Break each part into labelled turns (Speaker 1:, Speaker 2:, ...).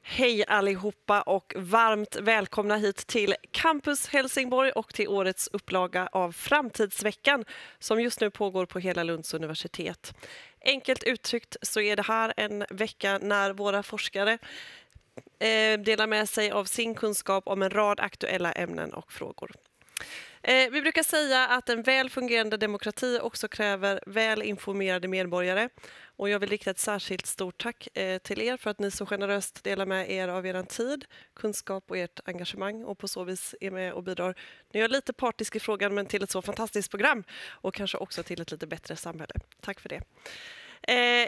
Speaker 1: Hej allihopa och varmt välkomna hit till Campus Helsingborg och till årets upplaga av Framtidsveckan som just nu pågår på hela Lunds universitet. Enkelt uttryckt så är det här en vecka när våra forskare delar med sig av sin kunskap om en rad aktuella ämnen och frågor. Vi brukar säga att en väl fungerande demokrati också kräver väl informerade medborgare. Och jag vill rikta ett särskilt stort tack till er för att ni så generöst delar med er av er tid, kunskap och ert engagemang och på så vis är med och bidrar. Ni är lite partisk i frågan men till ett så fantastiskt program och kanske också till ett lite bättre samhälle. Tack för det.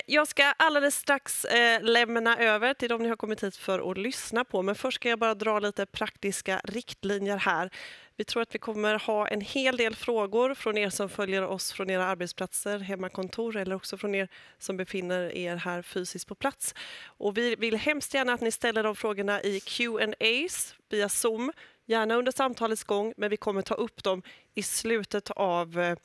Speaker 1: Jag ska alldeles strax lämna över till de ni har kommit hit för att lyssna på. Men först ska jag bara dra lite praktiska riktlinjer här. Vi tror att vi kommer ha en hel del frågor från er som följer oss från era arbetsplatser, hemmakontor eller också från er som befinner er här fysiskt på plats. Och vi vill hemskt gärna att ni ställer de frågorna i Q&As via Zoom, gärna under samtalets gång, men vi kommer ta upp dem i slutet av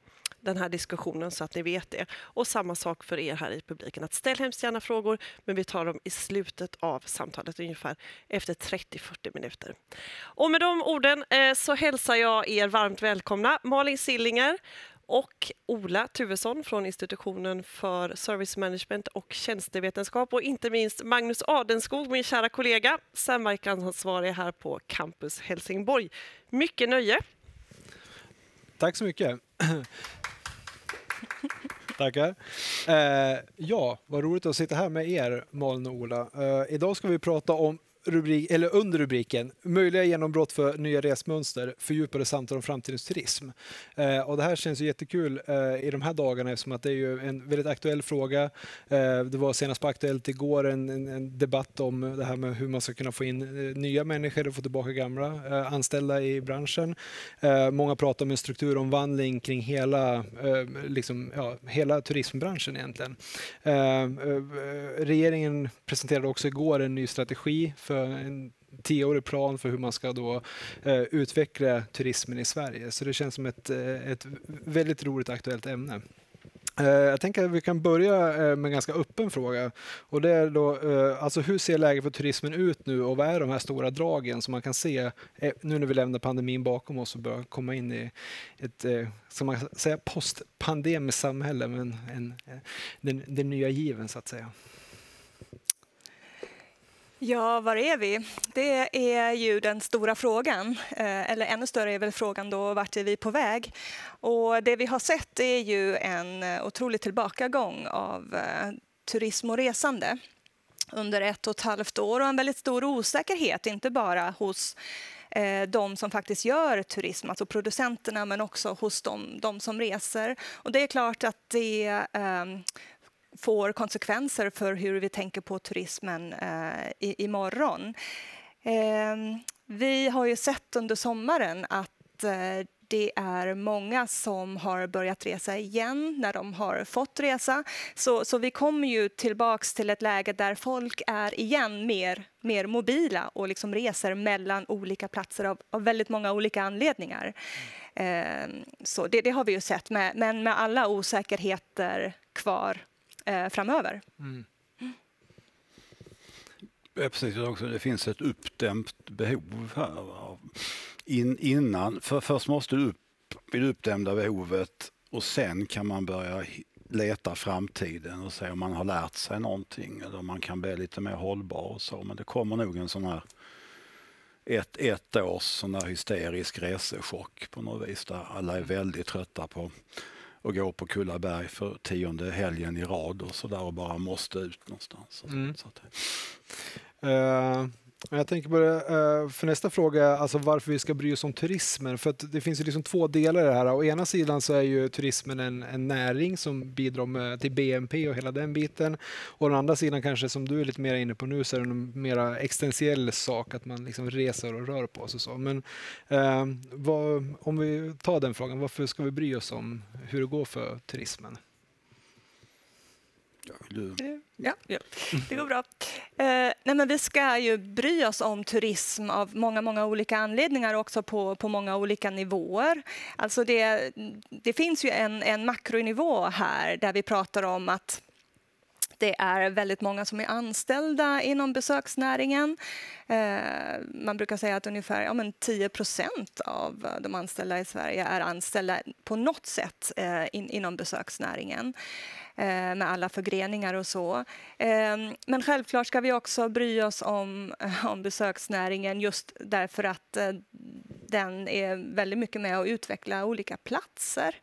Speaker 1: den här diskussionen så att ni vet det. Och samma sak för er här i publiken. Att ställ hemskt gärna frågor men vi tar dem i slutet av samtalet ungefär efter 30-40 minuter. Och med de orden så hälsar jag er varmt välkomna. Malin Sillinger och Ola Tuvesson från Institutionen för Service Management och tjänstevetenskap och inte minst Magnus Adenskog, min kära kollega, samverkansansvarig här på Campus Helsingborg. Mycket nöje.
Speaker 2: Tack så mycket. Tackar. Ja, vad roligt att sitta här med er, Malin och Ola. Idag ska vi prata om under rubriken möjliga genombrott för nya resmönster, fördjupade samtal om framtidens turism. Och det här känns ju jättekul i de här dagarna eftersom att det är ju en väldigt aktuell fråga. Det var senast på Aktuellt igår en debatt om det här med hur man ska kunna få in nya människor och få tillbaka gamla anställda i branschen. Många pratar om en strukturomvandling kring hela turismbranschen egentligen. Regeringen presenterade också igår en ny strategi för en 10-årig plan för hur man ska då utveckla turismen i Sverige. Så det känns som ett väldigt roligt aktuellt ämne. Jag tänker att vi kan börja med en ganska öppen fråga. Och det är då, alltså hur ser läget för turismen ut nu och vad är de här stora dragen som man kan se nu när vi lämnar pandemin bakom oss och börjar komma in i ett, som man säger, postpandemiskt samhälle, men den nya given så att säga.
Speaker 3: Ja, var är vi? Det är ju den stora frågan. Eller ännu större är väl frågan då, vart är vi på väg? Och det vi har sett är ju en otrolig tillbakagång av turism och resande under 1,5 år och en väldigt stor osäkerhet, inte bara hos de som faktiskt gör turism, alltså producenterna, men också hos de som reser. Och det är klart att det får konsekvenser för hur vi tänker på turismen imorgon. Vi har ju sett under sommaren att det är många som har börjat resa igen när de har fått resa. Så vi kommer ju tillbaks till ett läge där folk är igen mer mobila och liksom reser mellan olika platser av väldigt många olika anledningar. Så det har vi ju sett, men med alla osäkerheter kvar framöver.
Speaker 4: Ja, precis, också, det finns ett uppdämt behov här. Innan, först måste du det uppdämda behovet och sen kan man börja leta framtiden och se om man har lärt sig någonting eller om man kan bli lite mer hållbar och så. Men det kommer nog en sån här ett års sån här hysterisk resechock på något vis där alla är väldigt trötta på och går på Kullaberg för 10:e helgen i rad och så där och bara måste ut någonstans.
Speaker 2: Jag tänker bara för nästa fråga, alltså varför vi ska bry oss om turismen. För att det finns ju liksom två delar i det här. Å ena sidan så är ju turismen en näring som bidrar till BNP och hela den biten. Och å andra sidan kanske, som du är lite mer inne på nu, så är det en mer existentiell sak att man liksom reser och rör på sig. Så. Men om vi tar den frågan, varför ska vi bry oss om hur det går för turismen?
Speaker 3: Ja, det går bra. Nej, men vi ska ju bry oss om turism av många olika anledningar, också på många olika nivåer. Alltså det finns ju en makronivå här där vi pratar om att Det är väldigt många som är anställda inom besöksnäringen. Man brukar säga att ungefär 10% av de anställda i Sverige är anställda på något sätt inom besöksnäringen. Med alla förgreningar och så. Men självklart ska vi också bry oss om besöksnäringen just därför att den är väldigt mycket med att utveckla olika platser.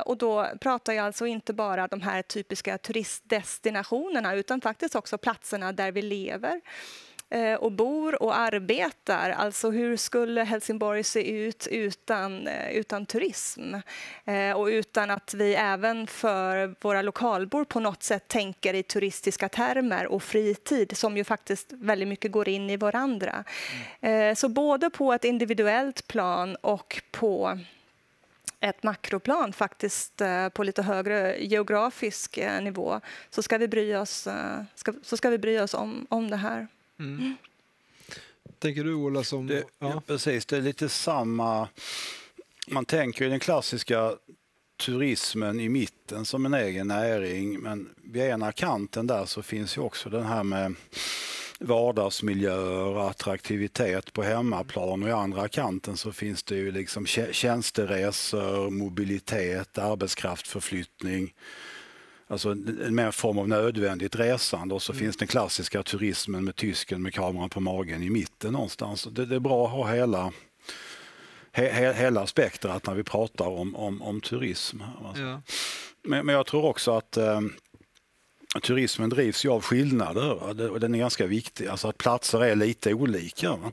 Speaker 3: Och då pratar jag alltså inte bara de här typiska turistdestinationerna utan faktiskt också platserna där vi lever och bor och arbetar. Alltså hur skulle Helsingborg se ut utan turism? Och utan att vi även för våra lokalbor på något sätt tänker i turistiska termer och fritid som ju faktiskt väldigt mycket går in i varandra. Så både på ett individuellt plan och på ett makroplan faktiskt på lite högre geografisk nivå så ska vi bry oss om det här.
Speaker 2: Mm. Tänker du, Ola, som...
Speaker 4: Ja, precis. Det är lite samma... Man tänker i den klassiska turismen i mitten som en egen näring, men vid ena kanten där så finns ju också den här med vardagsmiljöer, attraktivitet på hemmaplan, och i andra kanten så finns det ju liksom tjänsteresor, mobilitet, arbetskraftförflyttning. Alltså en mer form av nödvändigt resande, och så finns den klassiska turismen med tysken med kameran på magen i mitten någonstans. Det är bra att ha hela spektrat när vi pratar om turism.
Speaker 2: Ja.
Speaker 4: Men jag tror också att turismen drivs ju av skillnader, och den är ganska viktig. Alltså att platser är lite olika. Va?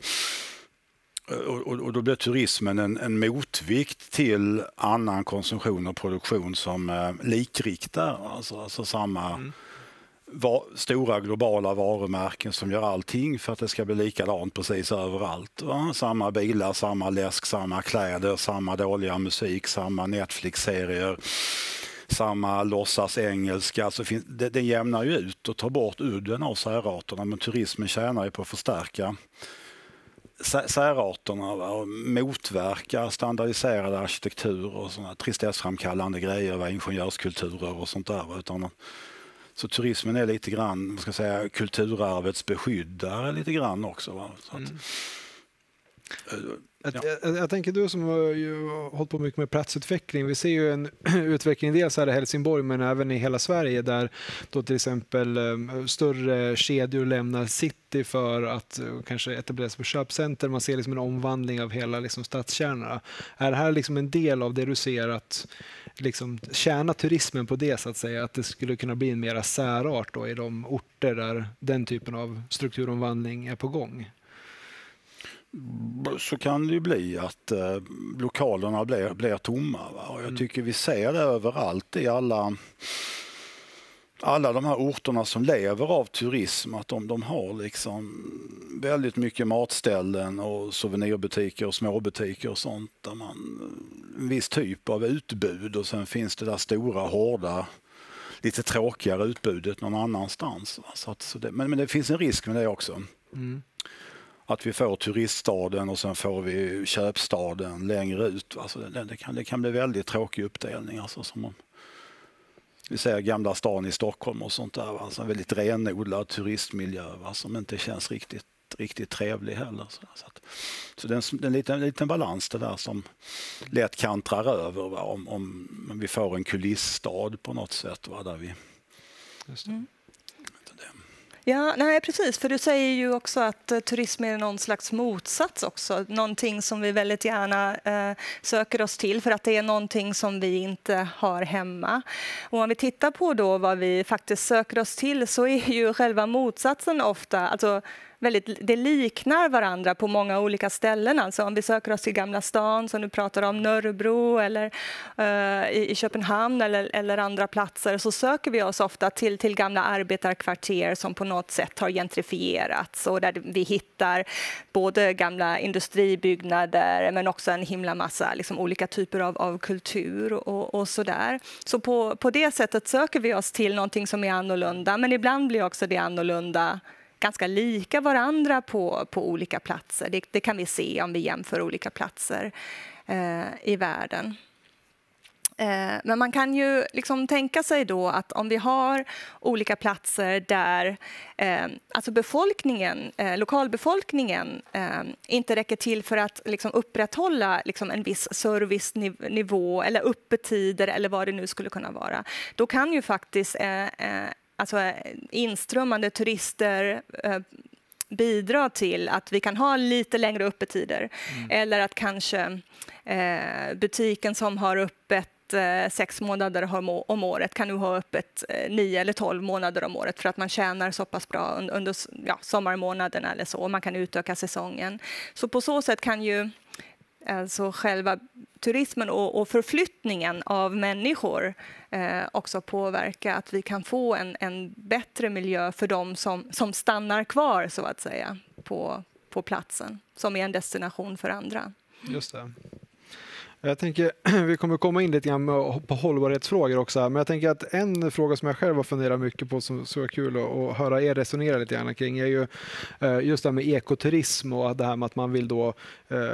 Speaker 4: Och då blir turismen en motvikt till annan konsumtion och produktion som likriktar. Alltså samma stora globala varumärken som gör allting för att det ska bli likadant precis överallt. Va? Samma bilar, samma läsk, samma kläder, samma dåliga musik, samma Netflix-serier, samma låtsas engelska. Alltså det jämnar ju ut och tar bort udden av särarterna, men turismen tjänar ju på att förstärka särarterna och motverka standardiserade arkitektur och sådana tristessframkallande grejer, ingenjörskulturer och sånt där. Så turismen är lite grann, man ska säga, kulturarvets beskyddare lite grann också. Va? Så att,
Speaker 2: Jag tänker, du som har ju hållit på mycket med platsutveckling, vi ser ju en utveckling dels här i Helsingborg men även i hela Sverige där då till exempel större kedjor lämnar city för att kanske etablera sig på köpcenter. Man ser liksom en omvandling av hela liksom stadskärnorna. Är det här liksom en del av det du ser att liksom tjäna turismen på det, så att säga, att det skulle kunna bli en mera särart då i de orter där den typen av strukturomvandling är på gång?
Speaker 4: Så kan det ju bli att lokalerna blir tomma. Va? Och jag tycker vi ser det överallt i alla de här orterna som lever av turism, att de har liksom väldigt mycket matställen och souvenirbutiker och småbutiker och sånt där en viss typ av utbud, och sen finns det där stora, hårda, lite tråkigare utbudet någon annanstans. Va? Men det finns en risk med det också. Att vi får turiststaden och sen får vi köpstaden längre ut. Alltså det kan bli väldigt tråkig uppdelning. Alltså som vi säger Gamla stan i Stockholm och sånt där. Alltså en väldigt renodlad turistmiljö, va, som inte känns riktigt trevlig heller. Så det är en liten balans det där som lätt kantrar över, va, om vi får en kulissstad på något sätt. Va, där vi...
Speaker 2: Just det.
Speaker 3: Ja, nej, precis. För du säger ju också att turism är någon slags motsats också. Någonting som vi väldigt gärna söker oss till för att det är någonting som vi inte har hemma. Och om vi tittar på då vad vi faktiskt söker oss till så är ju själva motsatsen ofta, alltså det liknar varandra på många olika ställen. Alltså om vi söker oss till Gamla stan, som du pratar om, Nörrebro eller i Köpenhamn eller andra platser, så söker vi oss ofta till gamla arbetarkvarter som på något sätt har gentrifierats, och där vi hittar både gamla industribyggnader men också en himla massa liksom, olika typer av kultur och sådär. Så på det sättet söker vi oss till någonting som är annorlunda, men ibland blir också det annorlunda ganska lika varandra på olika platser. Det kan vi se om vi jämför olika platser i världen. Men man kan ju liksom tänka sig då att om vi har olika platser där alltså lokalbefolkningen inte räcker till för att liksom upprätthålla liksom en viss servicenivå eller öppettider eller vad det nu skulle kunna vara, då kan ju faktiskt alltså inströmmande turister bidra till att vi kan ha lite längre öppettider. Eller att kanske butiken som har öppet 6 månader om året kan nu ha öppet 9 eller 12 månader om året för att man tjänar så pass bra under sommarmånaderna eller så, och man kan utöka säsongen. Så på så sätt kan ju alltså själva turismen och förflyttningen av människor också påverka att vi kan få en bättre miljö för dem som stannar kvar, så att säga, på platsen, som är en destination för andra.
Speaker 2: Just det. Jag tänker, vi kommer komma in lite grann på hållbarhetsfrågor också, men jag tänker att en fråga som jag själv har funderat mycket på som så är kul att höra er resonera lite grann kring är ju just det här med ekoturism och det här med att man vill då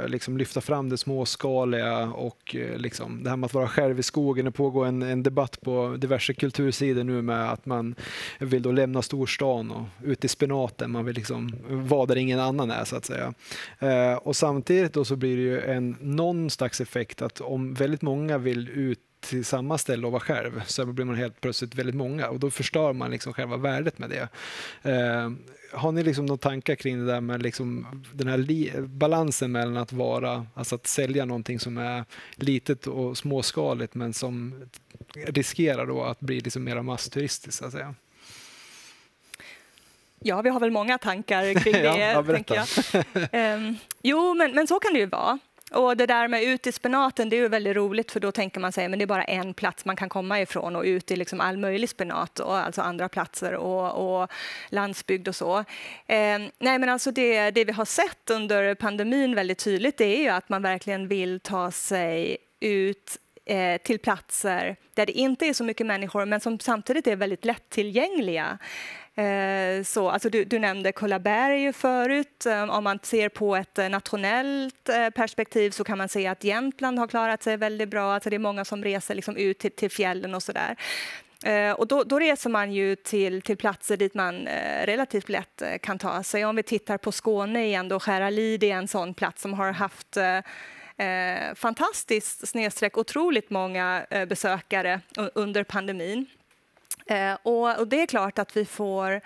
Speaker 2: liksom lyfta fram det småskaliga och liksom det här med att vara själv i skogen. Det pågår en debatt på diverse kultursidor nu med att man vill då lämna storstan och ut i spenaten, man vill liksom vara där ingen annan är, så att säga. Och samtidigt då så blir det ju någon slags effekt att om väldigt många vill ut till samma ställe och vara själv, så blir man helt plötsligt väldigt många och då förstör man liksom själva värdet med det. Har ni liksom några tankar kring det där med liksom den här balansen mellan att vara, alltså att sälja någonting som är litet och småskaligt men som riskerar då att bli liksom mer massturistiskt, så att säga?
Speaker 3: Ja, vi har väl många tankar kring det, tänker jag. Jo, men så kan det ju vara. Och det där med ut i spenaten, det är ju väldigt roligt, för då tänker man sig men det är bara en plats man kan komma ifrån och ut i liksom all möjlig spenat, och alltså andra platser och landsbygd och så. Nej, men alltså det vi har sett under pandemin väldigt tydligt, det är ju att man verkligen vill ta sig ut till platser där det inte är så mycket människor men som samtidigt är väldigt lättillgängliga. Så, alltså du nämnde Kullaberg förut. Om man ser på ett nationellt perspektiv så kan man se att Jämtland har klarat sig väldigt bra. Alltså det är många som reser liksom ut till fjällen och sådär. Och då reser man ju till platser dit man relativt lätt kan ta sig. Om vi tittar på Skåne igen då, Skäralid är en sån plats som har haft fantastiskt otroligt många besökare under pandemin. Och det är klart att vi får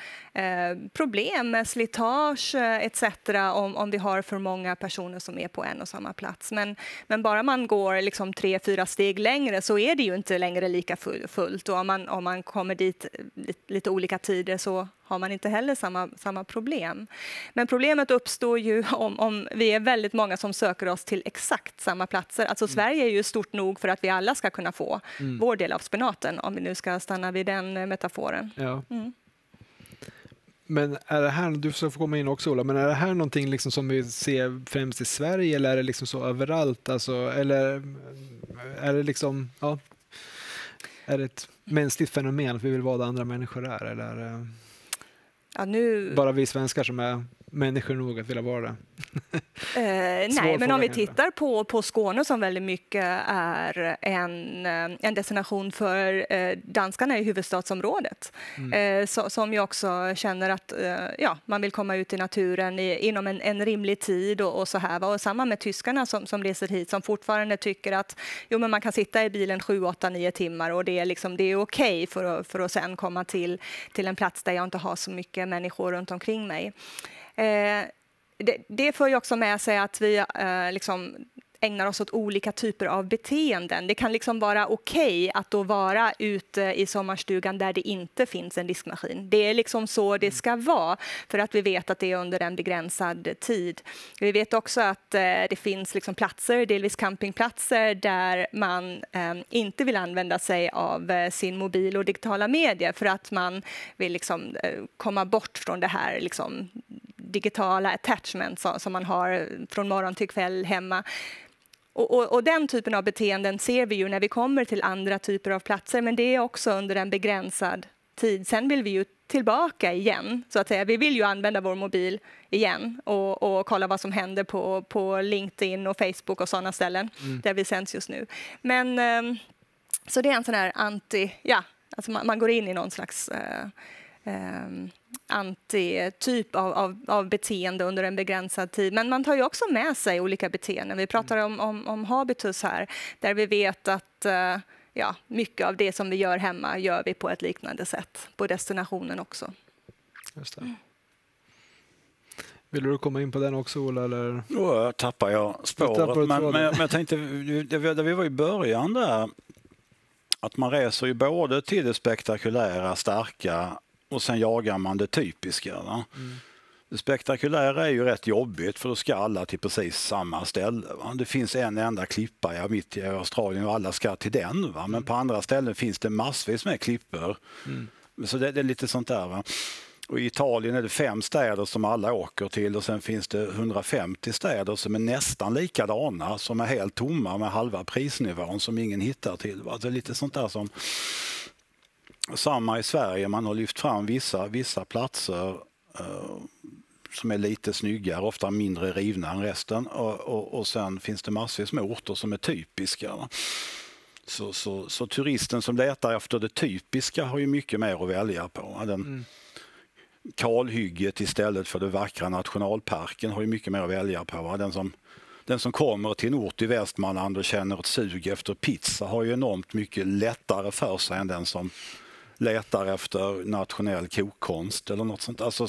Speaker 3: problem med slitage etc. om vi har för många personer som är på en och samma plats. Men bara man går liksom 3-4 steg längre så är det ju inte längre lika fullt. Och om man kommer dit lite olika tider så har man inte heller samma problem. Men problemet uppstår ju om vi är väldigt många som söker oss till exakt samma platser. Alltså Sverige är ju stort nog för att vi alla ska kunna få vår del av spenaten, om vi nu ska stanna vid den metaforen.
Speaker 2: Ja. Men är det här, du ska få komma in också Ola, men är det här någonting liksom som vi ser främst i Sverige, eller är det liksom så överallt? Alltså, eller är det liksom, ja, är det ett mänskligt fenomen att vi vill vara där andra människor är? Eller bara vi svenskar som är människor nog att vilja vara det?
Speaker 3: Nej, men om vi tittar på Skåne som väldigt mycket är en destination för danskarna i huvudstadsområdet. Som ju också känner att man vill komma ut i naturen inom en rimlig tid och så här. Och samma med tyskarna som reser hit, som fortfarande tycker att men man kan sitta i bilen 7, 8, 9 timmar och det är okej för att sen komma till en plats där jag inte har så mycket människor runt omkring mig. Det får ju också med sig att vi liksom ägnar oss åt olika typer av beteenden. Det kan liksom vara okej att då vara ute i sommarstugan där det inte finns en diskmaskin. Det är liksom så det ska vara, för att vi vet att det är under en begränsad tid. Vi vet också att det finns liksom platser, delvis campingplatser, där man inte vill använda sig av sin mobil och digitala medier för att man vill liksom komma bort från det här liksom digitala attachment som man har från morgon till kväll hemma. Och den typen av beteenden ser vi ju när vi kommer till andra typer av platser, men det är också under en begränsad tid. Sen vill vi ju tillbaka igen, så att säga. Vi vill ju använda vår mobil igen och kolla vad som händer på LinkedIn och Facebook och sådana ställen där vi sänds just nu. Men Så det är en sån här alltså man går in i någon slags antityp av beteende under en begränsad tid. Men man tar ju också med sig olika beteenden. Vi pratar om habitus här, där vi vet att mycket av det som vi gör hemma gör vi på ett liknande sätt på destinationen också.
Speaker 2: Just det. Vill du komma in på den också, Ola? Eller?
Speaker 4: Då tappar jag spåret. Men jag tänkte, där vi var i början där, att man reser ju både till det spektakulära, starka, och sen jagar man det typiska. Va? Det spektakulära är ju rätt jobbigt, för då ska alla till precis samma ställe. Va? Det finns en enda klippa mitt i Australien och alla ska till den. Va? Men på andra ställen finns det massvis med klippor. Så det är lite sånt där. Va? Och i Italien är det 5 städer som alla åker till, och sen finns det 150 städer som är nästan likadana, som är helt tomma med halva prisnivån som ingen hittar till. Va? Det är lite sånt där som samma i Sverige. Man har lyft fram vissa platser som är lite snyggare, ofta mindre rivna än resten, och sen finns det massvis med orter som är typiska. Va? Så turisten som letar efter det typiska har ju mycket mer att välja på. Kalhygget istället för det vackra nationalparken har ju mycket mer att välja på. Va? Den som kommer till en ort i Västmanland och känner ett sug efter pizza har ju enormt mycket lättare för sig än den som letar efter nationell kokkonst eller något sånt. Alltså,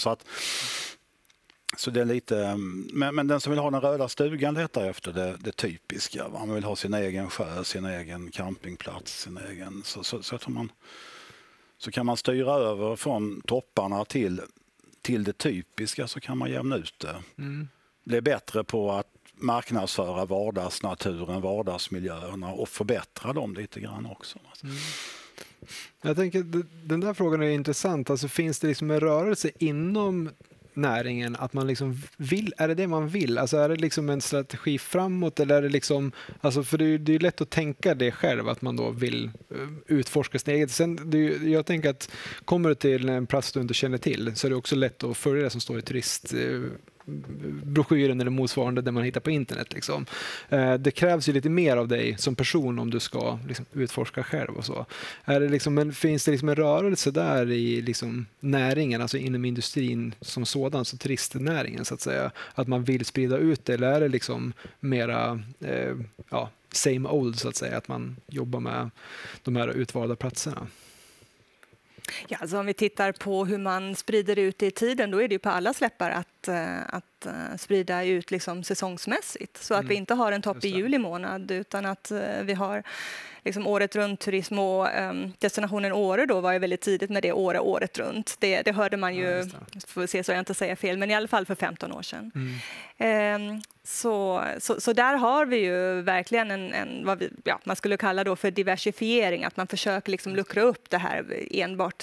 Speaker 4: så det är lite, men den som vill ha den röda stugan letar efter det typiska. Va? Man vill ha sin egen sjö, sin egen campingplats, sin egen, så kan man styra över från topparna till det typiska, så kan man jämna ut det. Bli bättre på att marknadsföra vardagsnaturen, vardagsmiljöerna och förbättra dem lite grann också.
Speaker 2: Jag tänker, den där frågan är intressant. Alltså, finns det liksom en rörelse inom näringen att man liksom vill, är det man vill? Alltså, är det liksom en strategi framåt, eller är det liksom, alltså, för det är lätt att tänka det själv, att man då vill utforska sin eget. Sen, jag tänker att kommer du till en plats du inte känner till, så är det också lätt att följa det som står i turistbroschyren eller motsvarande där man hittar på internet. Liksom. Det krävs ju lite mer av dig som person om du ska liksom utforska själv och så. Finns det liksom en rörelse där i liksom näringen, alltså inom industrin som sådan, så turistnäringen så att säga, att man vill sprida ut det, eller är det liksom mera same old så att säga, att man jobbar med de här utvalda platserna?
Speaker 3: Ja, alltså om vi tittar på hur man sprider ut det i tiden, då är det ju på alla släppar att sprida ut liksom säsongsmässigt, så att vi inte har en topp i juli månad, utan att vi har liksom året runt turism, och destinationen Åre då var ju väldigt tidigt med det året runt. Det hörde man ju, får vi se så jag inte säger fel, men i alla fall för 15 år sedan. Så där har vi ju verkligen en vad man skulle kalla då för diversifiering, att man försöker liksom luckra upp det här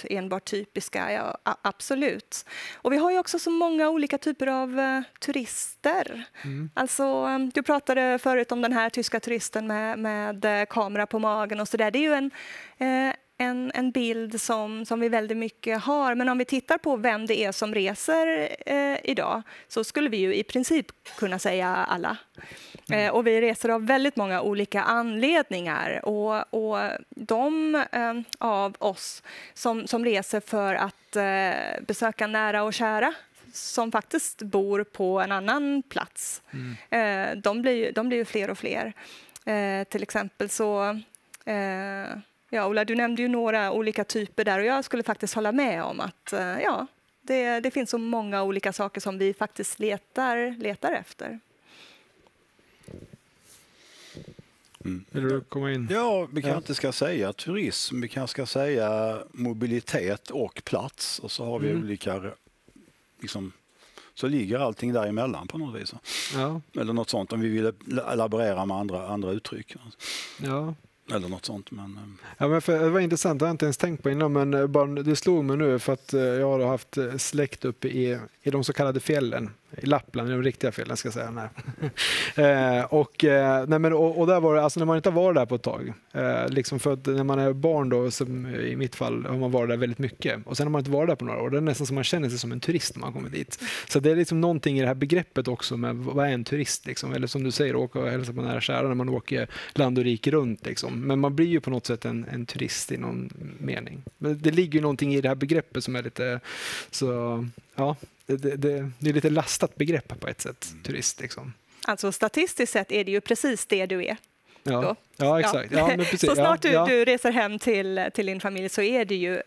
Speaker 3: enbart typiska. Ja, absolut. Och vi har ju också så många olika typer av turister. Alltså, du pratade förut om den här tyska turisten med kamera på magen och så där. Det är ju en bild som vi väldigt mycket har. Men om vi tittar på vem det är som reser idag, så skulle vi ju i princip kunna säga alla. Och vi reser av väldigt många olika anledningar. Och de av oss som reser för att besöka nära och kära, som faktiskt bor på en annan plats, de blir ju fler och fler. Till exempel så... Ja, Ola, du nämnde ju några olika typer där, och jag skulle faktiskt hålla med om att det finns så många olika saker som vi faktiskt letar efter.
Speaker 2: Vill du komma in?
Speaker 4: Ja, vi kanske inte ska säga turism, vi kanske ska säga mobilitet och plats, och så har vi olika, liksom, så ligger allting däremellan på något vis.
Speaker 2: Ja.
Speaker 4: Eller något sånt, om vi vill laborera med andra uttryck.
Speaker 2: Ja.
Speaker 4: Eller något sånt. Men...
Speaker 2: Ja, men det var intressant, jag har inte ens tänkt på innan, men det slog mig nu för att jag har haft släkt uppe i de så kallade fjällen. I Lappland, i de riktiga fjällen ska jag säga. Och där var det, alltså när man inte har varit där på ett tag, liksom för att när man är barn då, som i mitt fall, har man varit där väldigt mycket. Och sen har man inte varit där på några år. Det är nästan som man känner sig som en turist när man kommer dit. Så det är liksom någonting i det här begreppet också med vad är en turist liksom. Eller som du säger, åka och hälsa på nära kära när man åker land och rike runt liksom. Men man blir ju på något sätt en turist i någon mening. Men det ligger ju någonting i det här begreppet som är lite så, ja. Det är lite lastat begrepp på ett sätt, turist. Liksom.
Speaker 3: Alltså statistiskt sett är det ju precis det du är.
Speaker 2: Ja, exakt. Ja, men precis.
Speaker 3: Så snart du reser hem till din familj så är det ju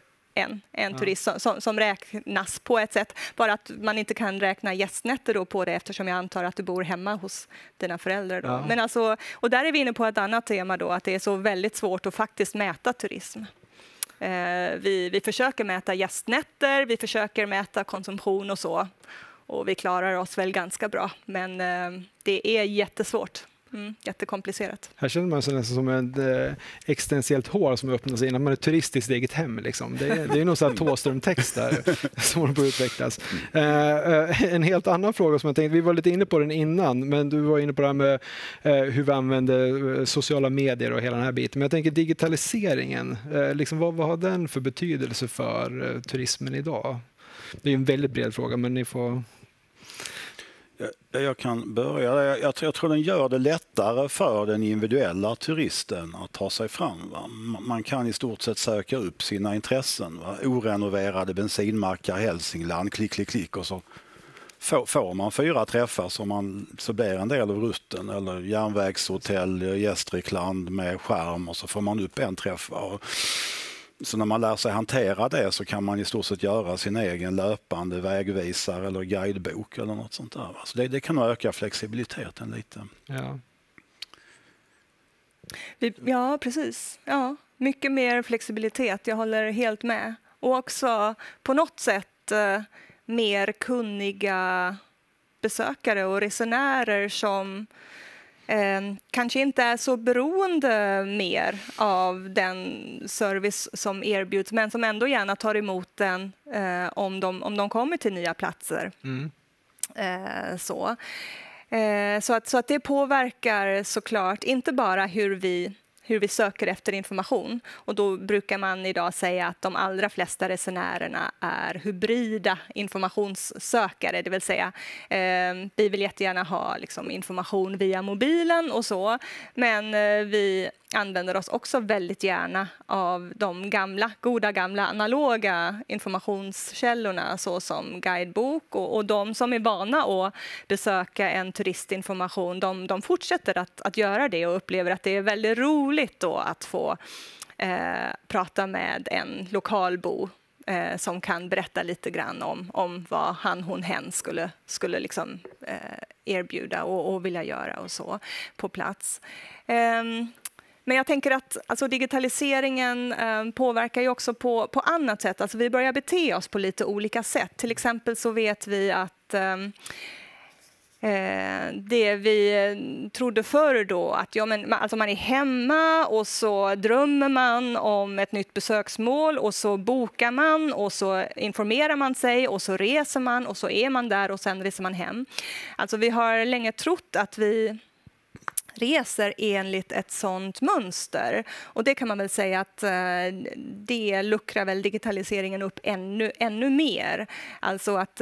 Speaker 3: en turist som räknas på ett sätt. Bara att man inte kan räkna gästnätter då på det eftersom jag antar att du bor hemma hos dina föräldrar. Då.
Speaker 2: Ja.
Speaker 3: Men alltså, och där är vi inne på ett annat tema då, att det är så väldigt svårt att faktiskt mäta turism. Vi försöker mäta gästnätter, vi försöker mäta konsumtion och så. Och vi klarar oss väl ganska bra, men det är jättesvårt. Jättekomplicerat.
Speaker 2: Här känner man sig nästan som ett existentiellt hår som öppnar sig innan man är turist i sitt eget hem. Liksom. Det är nog så här Thåström-text där som håller på att utvecklas. En helt annan fråga som jag tänkte, vi var lite inne på den innan, men du var inne på det här med hur vi använder sociala medier och hela den här biten. Men jag tänker digitaliseringen, liksom, vad har den för betydelse för turismen idag? Det är en väldigt bred fråga, men ni får...
Speaker 4: Jag kan börja. Jag tror den gör det lättare för den individuella turisten att ta sig fram. Va? Man kan i stort sett söka upp sina intressen. Va? Orenoverade bensinmackar, Hälsingland, klick och så får man 4 träffar så blir en del av rutten. Eller järnvägshotell, Gästrikland med skärm och så får man upp en träff. Va? Så när man lär sig hantera det så kan man i stort sett göra sin egen löpande vägvisare eller guidebok eller något sånt där. Så det kan nog öka flexibiliteten lite.
Speaker 3: Ja, precis. Ja, mycket mer flexibilitet, jag håller helt med. Och också på något sätt mer kunniga besökare och resenärer som kanske inte är så beroende mer av den service som erbjuds, men som ändå gärna tar emot den om de kommer till nya platser. Så att det påverkar såklart inte bara hur vi söker efter information. Och då brukar man idag säga att de allra flesta resenärerna är hybrida informationssökare. Det vill säga, vi vill jättegärna ha liksom, information via mobilen och så. Men vi använder oss också väldigt gärna av de goda gamla analoga informationskällorna såsom guidebok och de som är vana att besöka en turistinformation, de fortsätter att göra det och upplever att det är väldigt roligt då att få prata med en lokalbo som kan berätta lite grann om vad han, hon, hen skulle liksom, erbjuda och vilja göra och så på plats. Men jag tänker att alltså, digitaliseringen påverkar ju också på annat sätt. Alltså, vi börjar bete oss på lite olika sätt. Till exempel så vet vi att det vi trodde förr då, att alltså man är hemma och så drömmer man om ett nytt besöksmål och så bokar man och så informerar man sig och så reser man och så är man där och sen reser man hem. Alltså vi har länge trott att vi reser enligt ett sånt mönster. Och det kan man väl säga att det luckrar väl digitaliseringen upp ännu mer. Alltså att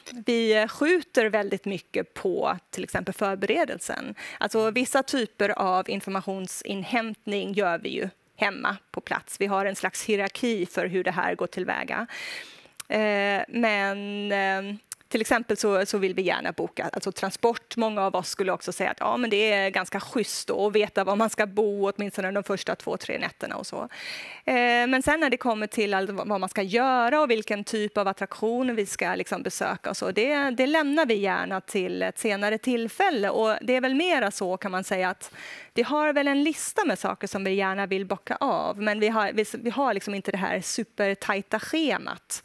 Speaker 3: vi skjuter väldigt mycket på till exempel förberedelsen. Alltså vissa typer av informationsinhämtning gör vi ju hemma på plats. Vi har en slags hierarki för hur det här går tillväga. Men till exempel så vill vi gärna boka alltså transport. Många av oss skulle också säga att men det är ganska schysst att veta var man ska bo åtminstone de första 2-3 nätterna och så. Men sen när det kommer till vad man ska göra och vilken typ av attraktioner vi ska liksom besöka och så, det lämnar vi gärna till ett senare tillfälle. Och det är väl mera så kan man säga att vi har väl en lista med saker som vi gärna vill bocka av, men vi har liksom inte det här supertajta schemat.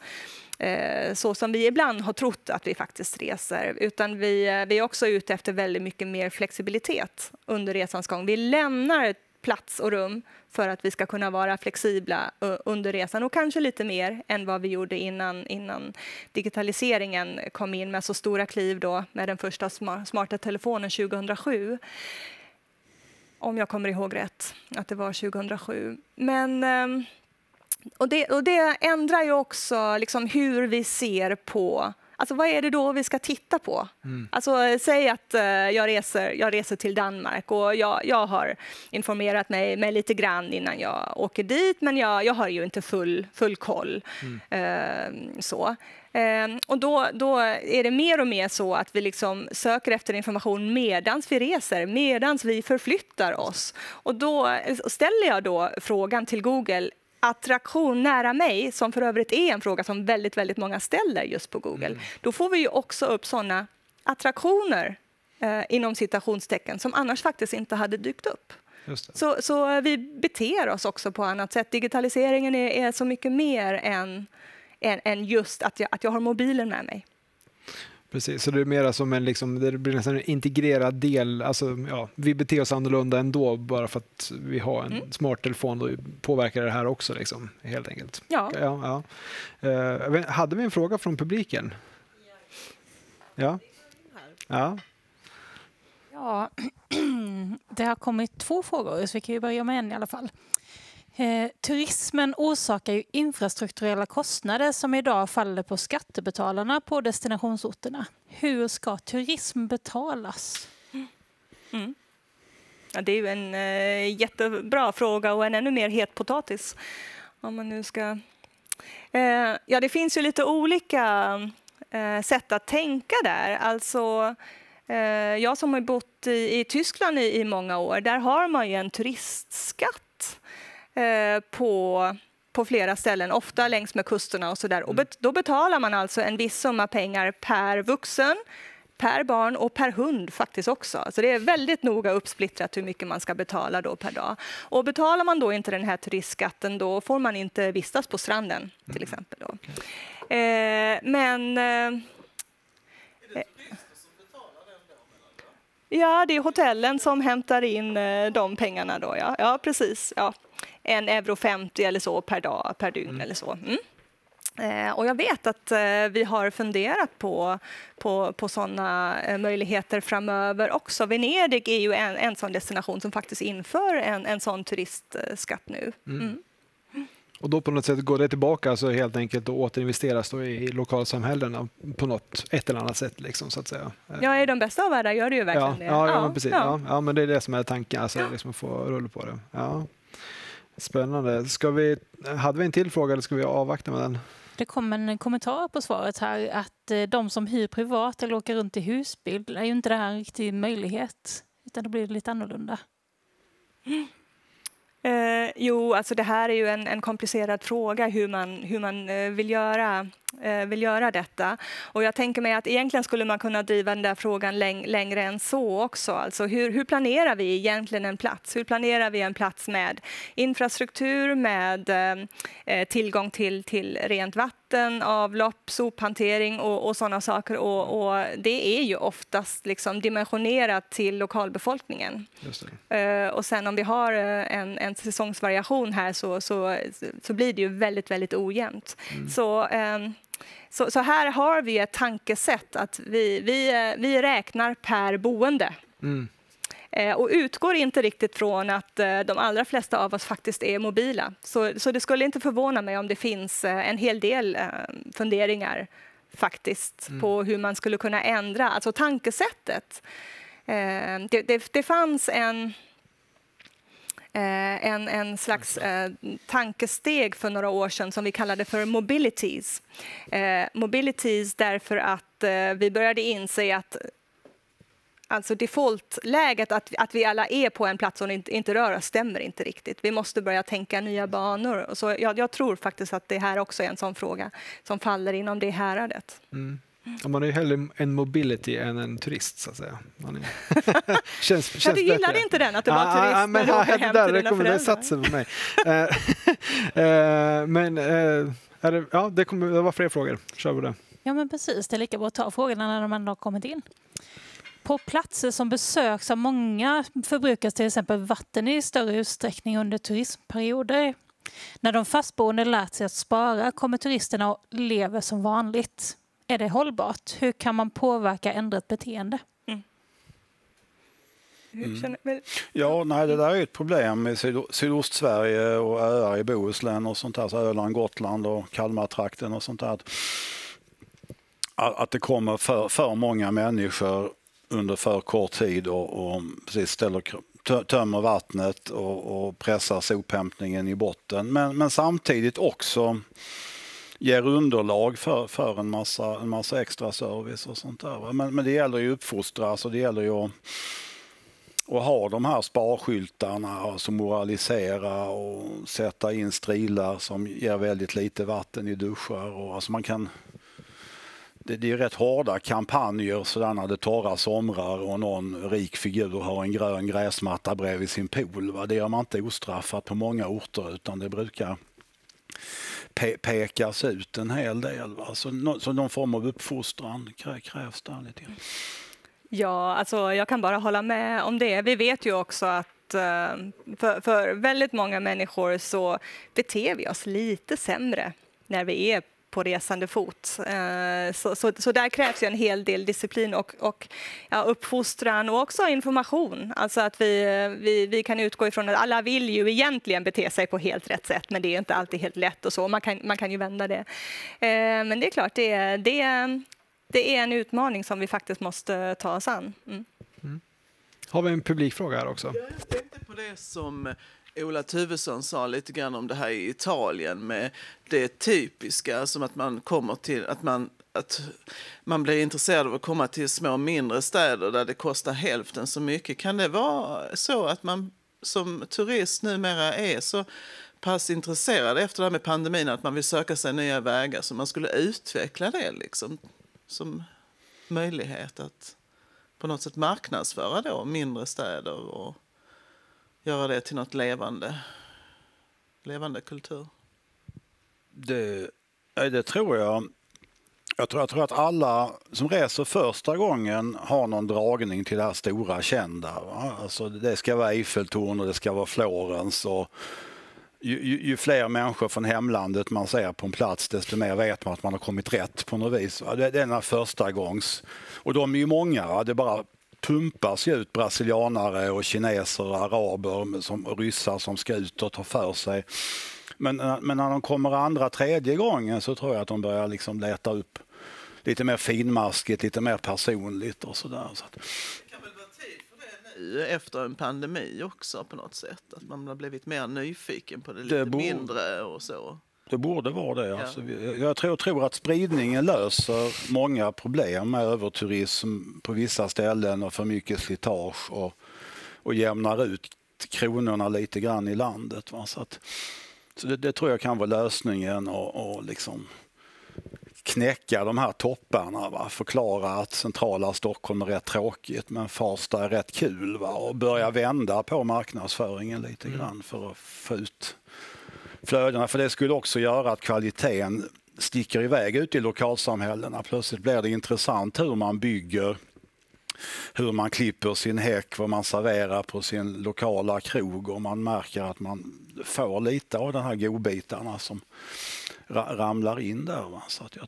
Speaker 3: Så som vi ibland har trott att vi faktiskt reser, utan vi är också ute efter väldigt mycket mer flexibilitet under resans gång. Vi lämnar plats och rum för att vi ska kunna vara flexibla under resan och kanske lite mer än vad vi gjorde innan digitaliseringen kom in med så stora kliv då med den första smarta telefonen 2007. Om jag kommer ihåg rätt, att det var 2007. Men, och det ändrar ju också liksom hur vi ser på... Alltså vad är det då vi ska titta på? Alltså säg att jag reser till Danmark och jag har informerat mig lite grann innan jag åker dit, men jag har ju inte full koll. Och då är det mer och mer så att vi liksom söker efter information medans vi reser, medans vi förflyttar oss. Och då ställer jag då frågan till Google: attraktion nära mig, som för övrigt är en fråga som väldigt, väldigt många ställer just på Google. Då får vi ju också upp sådana attraktioner inom citationstecken som annars faktiskt inte hade dykt upp.
Speaker 2: Just
Speaker 3: det. Så vi beter oss också på annat sätt. Digitaliseringen är så mycket mer än just att jag har mobilen med mig.
Speaker 2: Precis, så det är mer som en, liksom, det blir nästan en integrerad del. Alltså, ja, vi beter oss annorlunda ändå bara för att vi har en smarttelefon, då påverkar det här också liksom, helt enkelt.
Speaker 3: Ja.
Speaker 2: Hade vi en fråga från publiken? Ja.
Speaker 5: Ja, det har kommit 2 frågor, så vi kan ju börja med en i alla fall. Turismen orsakar ju infrastrukturella kostnader som idag faller på skattebetalarna på destinationsorterna. Hur ska turism betalas?
Speaker 3: Ja, det är ju en jättebra fråga och en ännu mer het potatis. Om man nu ska... det finns ju lite olika sätt att tänka där. Alltså, jag som har bott i Tyskland i många år, där har man ju en turistskatt på flera ställen, ofta längs med kusterna och sådär. Och då betalar man alltså en viss summa pengar per vuxen, per barn och per hund faktiskt också. Så det är väldigt noga uppsplittrat hur mycket man ska betala då per dag. Och betalar man då inte den här turistskatten, då får man inte vistas på stranden till exempel. Då. Ja, det är hotellen som hämtar in de pengarna då. Ja, precis. Ja. 1,50 € eller så per dag, per dygn eller så. Och jag vet att vi har funderat på sådana möjligheter framöver också. Venedig är ju en sån destination som faktiskt inför en sån turistskatt nu.
Speaker 2: Och då på något sätt går det tillbaka, alltså helt enkelt, och återinvesteras då i lokalsamhällena på ett eller annat sätt liksom, så att säga.
Speaker 3: Ja, i de bästa av världar gör det ju verkligen det.
Speaker 2: Ja, men precis. Ja, men det är det som är tanken, alltså liksom att få rull på det. Ja. Spännande. Hade vi en till fråga eller ska vi avvakta med den?
Speaker 5: Det kom en kommentar på svaret här att de som hyr privat eller åker runt i husbil är ju inte det här en riktig möjlighet, utan då blir det lite annorlunda.
Speaker 3: Alltså det här är ju en komplicerad fråga hur man vill göra detta. Och jag tänker mig att egentligen skulle man kunna driva den där frågan längre än så också. Alltså hur planerar vi egentligen en plats? Hur planerar vi en plats med infrastruktur, med tillgång till rent vatten, avlopp, sophantering och sådana saker. Och det är ju oftast liksom dimensionerat till lokalbefolkningen. Just det. Och sen om vi har en säsongsvariation här så blir det ju väldigt, väldigt ojämnt. Så här har vi ett tankesätt att vi räknar per boende. Och utgår inte riktigt från att de allra flesta av oss faktiskt är mobila. Så det skulle inte förvåna mig om det finns en hel del funderingar faktiskt på hur man skulle kunna ändra, alltså tankesättet. Det fanns en slags tankesteg för några år sedan som vi kallade för mobilities. Mobilities därför att vi började inse att alltså defaultläget att vi alla är på en plats och inte rör oss stämmer inte riktigt. Vi måste börja tänka nya banor. Så jag tror faktiskt att det här också är en sån fråga som faller inom det häradet.
Speaker 2: Man är ju hellre en mobility än en turist, så att säga. Känns
Speaker 3: du gillade
Speaker 2: bättre.
Speaker 3: Inte den, att det var turist när du åker hem till dina föräldrar?
Speaker 2: Det satsen för mig. Det var fler frågor. Kör vi det.
Speaker 5: Ja, men precis. Det är lika bra att ta frågorna när de ändå har kommit in. på platser som besöks av många förbrukas till exempel vatten i större utsträckning under turismperioder. När de fastboende lärt sig att spara kommer turisterna och lever som vanligt. Är det hållbart? Hur kan man påverka ändrat beteende?
Speaker 4: Ja, nej, det där är ett problem med Sydostsverige och öar i Bohuslän och sånt där, så Öland, Gotland och Kalmartrakten och sånt där. Att det kommer för många människor under för kort tid och precis tömmer vattnet och pressar sophämtningen i botten. Men samtidigt också ger underlag för en massa extra service och sånt där. Men det gäller ju att uppfostra, alltså det gäller ju att ha de här sparskyltarna, alltså moralisera och sätta in strilar som ger väldigt lite vatten i duschar. Och alltså man kan, det är rätt hårda kampanjer sådär när det torra somrar och någon rik figur har en grön gräsmatta bredvid sin pool. Va? Det gör man inte ostraffat på många orter, utan det brukar pekas ut en hel del. Va? Så någon form av uppfostran krävs där lite.
Speaker 3: Ja, alltså jag kan bara hålla med om det. Vi vet ju också att för väldigt många människor så beter vi oss lite sämre när vi är på resande fot. Så där krävs ju en hel del disciplin och uppfostran och också information. Alltså att vi kan utgå ifrån att alla vill ju egentligen bete sig på helt rätt sätt, men det är inte alltid helt lätt och så. Man kan ju vända det. Men det är klart, det är en utmaning som vi faktiskt måste ta oss an.
Speaker 2: Har vi en publikfråga här också?
Speaker 6: Jag tänkte på det som Ola Tuvesson sa lite grann om det här i Italien med det typiska som att man kommer till att man blir intresserad av att komma till små mindre städer där det kostar hälften så mycket. Kan det vara så att man som turist numera är så pass intresserad efter det här med pandemin att man vill söka sig nya vägar, så man skulle utveckla det liksom som möjlighet att på något sätt marknadsföra då mindre städer och göra det till något levande kultur?
Speaker 4: Det tror jag. Jag tror att alla som reser första gången har någon dragning till det här stora kända. Va? Alltså det ska vara Eiffeltorn och det ska vara Florens. Och ju fler människor från hemlandet man ser på en plats, desto mer vet man att man har kommit rätt på något vis. Va? Det är den här första gångs. Och de är ju många. Va? Det bara pumpas ut brasilianare och kineser och araber och ryssar som ska ut och ta för sig. Men när de kommer andra, tredje gången så tror jag att de börjar liksom leta upp lite mer finmaskigt, lite mer personligt och sådär. Så
Speaker 6: det kan väl vara tid för det nu efter en pandemi också på något sätt? Att man har blivit mer nyfiken på det lite mindre och så. Det
Speaker 4: borde vara det. Ja. Alltså, jag tror att spridningen löser många problem med överturism på vissa ställen och för mycket slitage och jämnar ut kronorna lite grann i landet. Va? Så det tror jag kan vara lösningen och liksom knäcka de här topparna. Va? Förklara att centrala Stockholm är rätt tråkigt men Farsta är rätt kul. Va? Och börja vända på marknadsföringen lite grann för att få ut flödena. För det skulle också göra att kvaliteten sticker iväg ut i lokalsamhällena. Plötsligt blir det intressant hur man bygger, hur man klipper sin häck, vad man serverar på sin lokala krog, och man märker att man får lite av de här godbitarna som ramlar in där. Va? Så att jag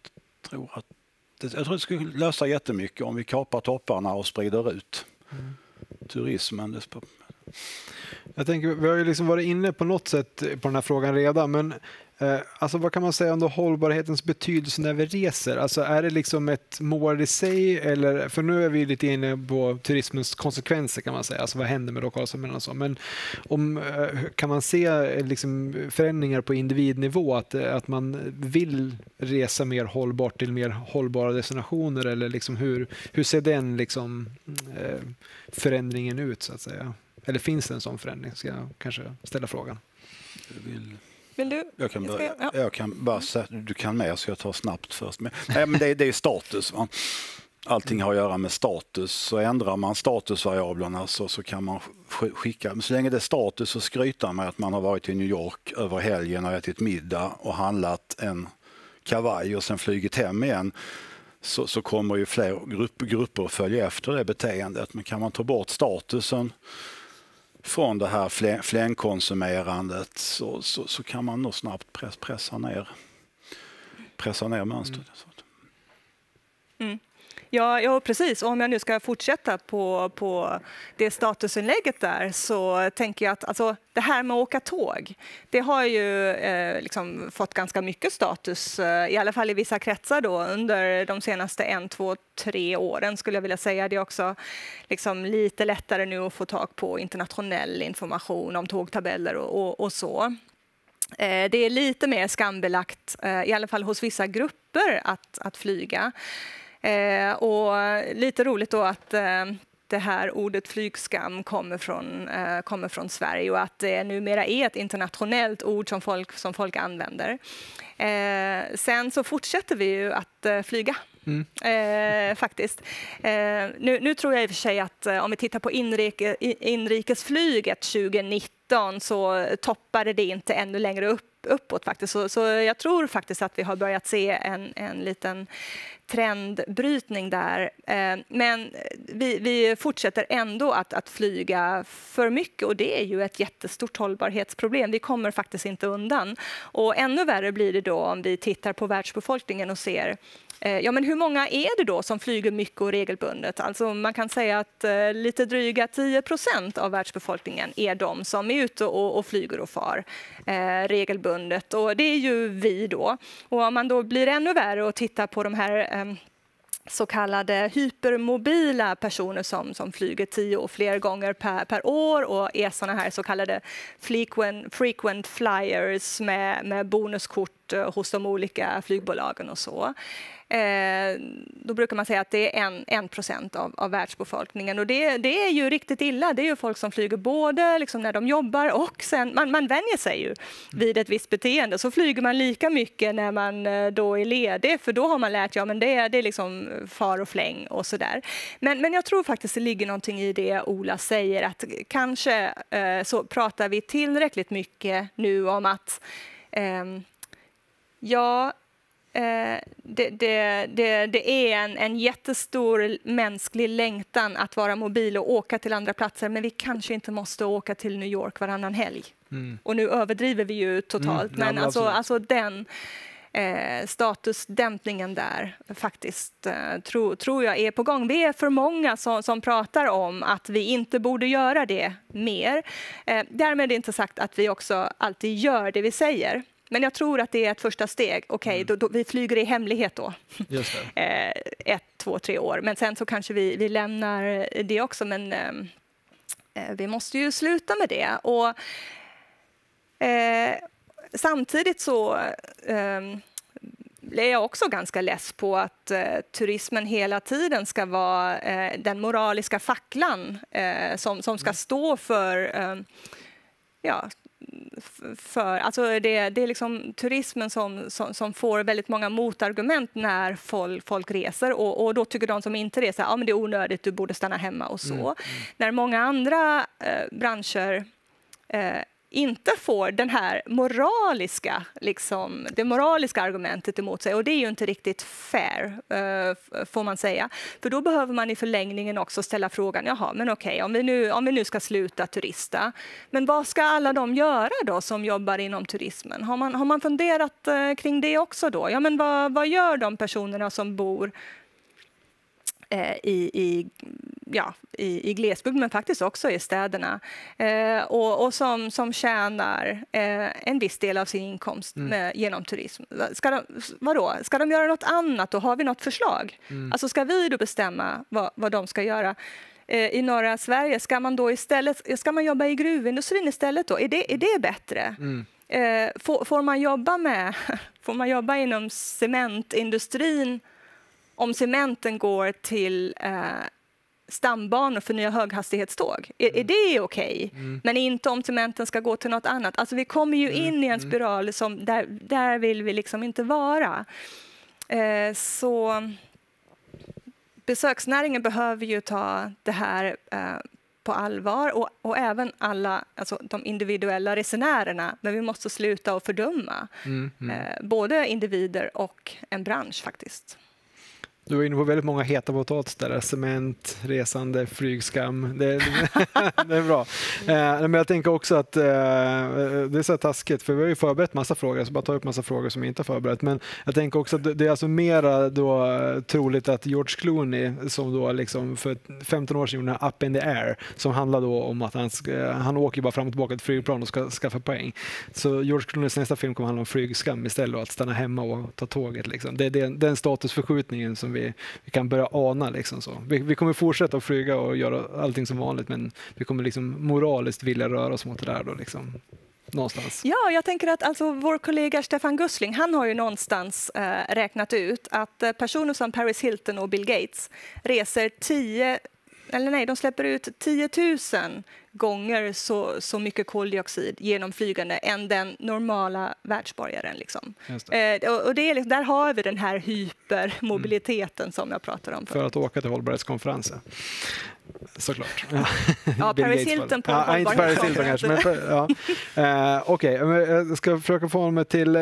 Speaker 4: tror det skulle lösa jättemycket om vi kapar topparna och sprider ut turismen.
Speaker 2: Jag tänker, vi har ju liksom varit inne på något sätt på den här frågan redan, men alltså vad kan man säga om då hållbarhetens betydelse när vi reser? Alltså är det liksom ett mål i sig, eller, för nu är vi lite inne på turismens konsekvenser kan man säga, alltså vad händer med lokalsamhällen och så, men kan man se liksom förändringar på individnivå, att man vill resa mer hållbart till mer hållbara destinationer, eller liksom hur ser den liksom förändringen ut så att säga? Eller finns det en sån förändring? Ska jag kanske ställa frågan.
Speaker 3: Vill du?
Speaker 4: Jag kan bara säga, du kan med så jag tar snabbt först. Men det är status. Va? Allting har att göra med status. Så ändrar man statusvariablerna så kan man skicka. Men så länge det är status så skrytar med att man har varit i New York över helgen och ätit middag och handlat en kavaj och sen flugit hem igen. så kommer ju fler grupper att följa efter det beteendet. Men kan man ta bort statusen från det här flängkonsumerandet så kan man nog snabbt pressa ner mönstret.
Speaker 3: Ja, precis. Och om jag nu ska fortsätta på det statusinlägget där så tänker jag att alltså, det här med att åka tåg, det har ju liksom fått ganska mycket status, i alla fall i vissa kretsar då, under de senaste 1, 2, 3 åren skulle jag vilja säga. Det är också liksom lite lättare nu att få tag på internationell information om tågtabeller och så. Det är lite mer skambelagt, i alla fall hos vissa grupper, att flyga. Och lite roligt då att det här ordet flygskam kommer från Sverige och att det numera är ett internationellt ord som folk använder. Sen så fortsätter vi ju att flyga. Faktiskt. Nu tror jag i och för sig att om vi tittar på inrikesflyget 2019 så toppade det inte ännu längre uppåt faktiskt. Så jag tror faktiskt att vi har börjat se en liten trendbrytning där. Men vi fortsätter ändå att flyga för mycket och det är ju ett jättestort hållbarhetsproblem. Vi kommer faktiskt inte undan. Och ännu värre blir det då om vi tittar på världsbefolkningen och ser men hur många är det då som flyger mycket och regelbundet? Alltså man kan säga att lite dryga 10% av världsbefolkningen är de som är ute och flyger och far regelbundet. Och det är ju vi då. Och om man då blir ännu värre och tittar på de här så kallade hypermobila personer som flyger 10 och fler gånger per år och är såna här så kallade frequent flyers med bonuskort hos de olika flygbolagen och så. Då brukar man säga att det är 1% av världsbefolkningen och det är ju riktigt illa. Det är ju folk som flyger både liksom när de jobbar och sen man vänjer sig ju vid ett visst beteende. Så flyger man lika mycket när man då är ledig för då har man lärt men det är liksom far och fläng och sådär. Men jag tror faktiskt det ligger någonting i det Ola säger att kanske så pratar vi tillräckligt mycket nu om att det är en jättestor mänsklig längtan att vara mobil och åka till andra platser men vi kanske inte måste åka till New York varannan helg. Och nu överdriver vi ju totalt men alltså den statusdämpningen där faktiskt tror jag är på gång. Vi är för många som pratar om att vi inte borde göra det mer. Därmed är det inte sagt att vi också alltid gör det vi säger. Men jag tror att det är ett första steg. Okej, vi flyger i hemlighet då.
Speaker 2: Just det.
Speaker 3: 1, 2, 3 år. Men sen så kanske vi lämnar det också. Men vi måste ju sluta med det. Och samtidigt så är jag också ganska less på att turismen hela tiden ska vara den moraliska facklan som ska stå för alltså det är liksom turismen som får väldigt många motargument när folk reser och då tycker de som inte reser men det är onödigt, du borde stanna hemma och så. När många andra branscher inte får den här det moraliska argumentet emot sig och det är ju inte riktigt fair får man säga. För då behöver man i förlängningen också ställa frågan, men okej, om vi nu ska sluta turista, men vad ska alla de göra då som jobbar inom turismen? Har man funderat kring det också då? Ja, men vad gör de personerna som bor i glesbygd men faktiskt också i städerna och som tjänar en viss del av sin inkomst genom turism. Ska de göra något annat och har vi något förslag? Alltså ska vi då bestämma vad de ska göra? I norra Sverige ska man jobba i gruvindustrin istället då? Är det bättre? Får man jobba inom cementindustrin om cementen går till stambanor för nya höghastighetståg? Är det okej? Men inte om cementen ska gå till något annat. Alltså vi kommer ju in i en spiral som där vill vi liksom inte vara. Så besöksnäringen behöver ju ta det här på allvar och även alltså de individuella resenärerna. Men vi måste sluta att fördöma både individer och en bransch faktiskt.
Speaker 2: Du var inne på väldigt många heta potatis där. Cement, resande, flygskam. Det är bra. Men jag tänker också att det är så taskigt, för vi har ju förberett massa frågor, så bara ta upp massa frågor som vi inte har förberett. Men jag tänker också att det är alltså mera då troligt att George Clooney, som då liksom för 15 år sedan gjorde Up in the Air, som handlar då om att han åker bara fram och tillbaka till flygplan och ska skaffa poäng. Så George Clooneys nästa film kommer handla om flygskam istället, och att stanna hemma och ta tåget. Liksom. Det är den statusförskjutningen som vi kan börja ana. Liksom så. Vi kommer fortsätta att flyga och göra allting som vanligt, men vi kommer liksom moraliskt vilja röra oss mot det där då, liksom. Någonstans.
Speaker 3: Ja, jag tänker att alltså vår kollega Stefan Gussling, han har ju någonstans räknat ut att personer som Paris Hilton och Bill Gates reser de släpper ut 10 000 gånger så mycket koldioxid genom flygande än den normala världsborgaren. Liksom. Och det är, där har vi den här hypermobiliteten som jag pratar om.
Speaker 2: För att åka till hållbarhetskonferenser. Såklart.
Speaker 3: Ja, Paris Hilton på
Speaker 2: hållbarhet. Inte Paris Hilton kanske, men Okej, jag ska försöka få mig till...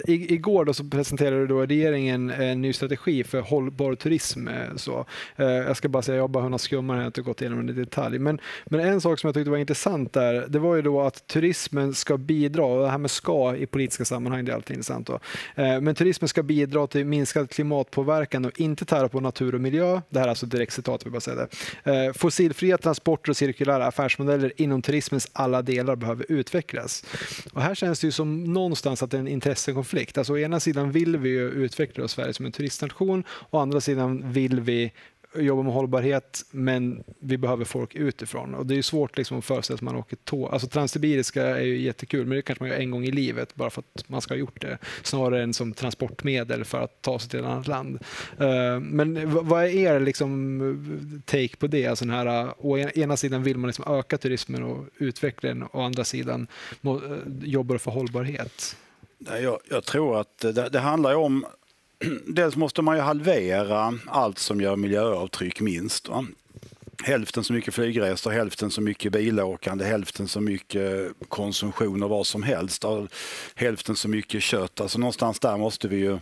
Speaker 2: Igår då så presenterade då regeringen en ny strategi för hållbar turism. Så. Jag ska bara säga, jag bara 100 skummar, jag inte gått igenom det i detalj. Men en sak som jag tyckte var intressant där, det var ju då att turismen ska bidra, och det här med ska i politiska sammanhang, det är alltid intressant då. Men turismen ska bidra till minskad klimatpåverkan och inte tära på natur och miljö. Det här är alltså direkt citat, vi bara säger det. Fossilfria transporter och cirkulära affärsmodeller inom turismens alla delar behöver utvecklas. Och här känns det ju som någonstans att det är en intressekonflikt. Alltså å ena sidan vill vi ju utveckla Sverige som en turistnation, och å andra sidan vill vi jobba med hållbarhet, men vi behöver folk utifrån. Och det är ju svårt liksom att föreställa att man åker tåg. Alltså transsibiriska är ju jättekul, men det kanske man gör en gång i livet bara för att man ska ha gjort det. Snarare än som transportmedel för att ta sig till ett annat land. Men vad är er liksom take på det? Alltså den här, å ena sidan vill man liksom öka turismen och utveckla den, och å andra sidan jobbar för hållbarhet.
Speaker 4: Jag tror att det handlar ju om, dels måste man ju halvera allt som gör miljöavtryck minst. Va? Hälften så mycket flygresor, hälften så mycket bilåkande, hälften så mycket konsumtion av vad som helst, hälften så mycket kött. Alltså någonstans där måste vi ju...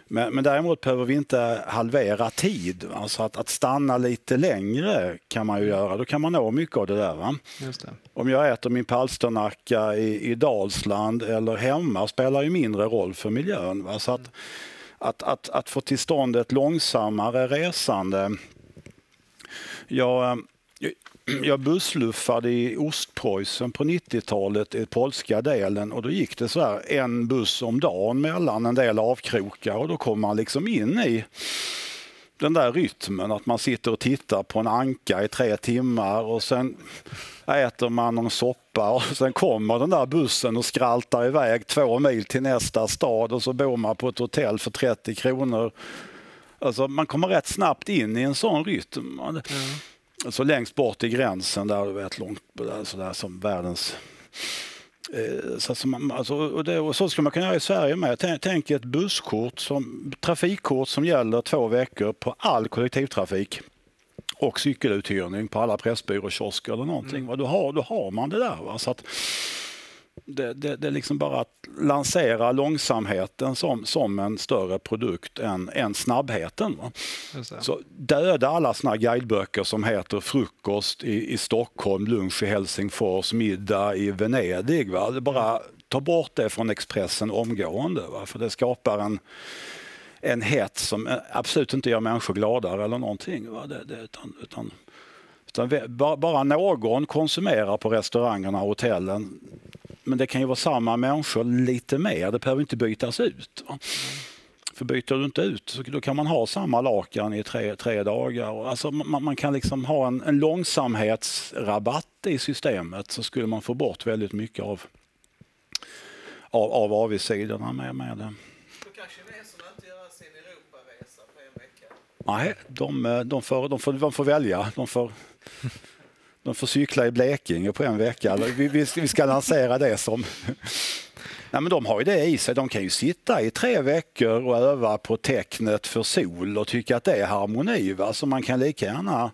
Speaker 4: Men däremot behöver vi inte halvera tid. Alltså att stanna lite längre kan man ju göra. Då kan man nå mycket av det där. Va?
Speaker 2: Just det.
Speaker 4: Om jag äter min palsternacka i Dalsland eller hemma spelar ju mindre roll för miljön. Va? Så att få till stånd ett långsammare resande. Jag bussluffade i Ostpreussen på 90-talet i polska delen, och då gick det så här en buss om dagen mellan en del avkrokar, och då kom man liksom in i den där rytmen att man sitter och tittar på en anka i 3 timmar och sen äter man någon soppa och sen kommer den där bussen och skraltar iväg 2 mil till nästa stad, och så bor man på ett hotell för 30 kronor. Alltså man kommer rätt snabbt in i en sån rytm. Så längst bort i gränsen där, du vet, långt så där som världens... och så skulle man kunna göra i Sverige med. Tänk ett trafikkort som gäller 2 veckor på all kollektivtrafik och cykeluthyrning på alla pressbyråkiosker eller någonting. Då har man det där. Va? Så att det är liksom bara att lansera långsamheten som en större produkt än snabbheten. Va? Så döda alla såna guideböcker som heter frukost i Stockholm, lunch i Helsingfors, middag i Venedig. Va? Det bara ta bort det från Expressen omgående. Va? För det skapar en hets som absolut inte gör människor gladare eller någonting. Va? Utan bara någon konsumerar på restaurangerna och hotellen. Men det kan ju vara samma människor lite mer. Det behöver inte bytas ut. Va? För byter du inte ut så då kan man ha samma lakan i 3 dagar. Alltså man kan liksom ha en långsamhetsrabatt i systemet, så skulle man få bort väldigt mycket av avigsidorna med det.
Speaker 6: Då kanske resorna inte gör sin Europaresa på en
Speaker 4: Nej,
Speaker 6: vecka?
Speaker 4: de får välja. De får cykla i Blekinge på en vecka. Vi ska lansera det som... Nej, men de har ju det i sig. De kan ju sitta i 3 veckor och öva på tecknet för sol och tycka att det är harmoni. Va? Så man kan lika gärna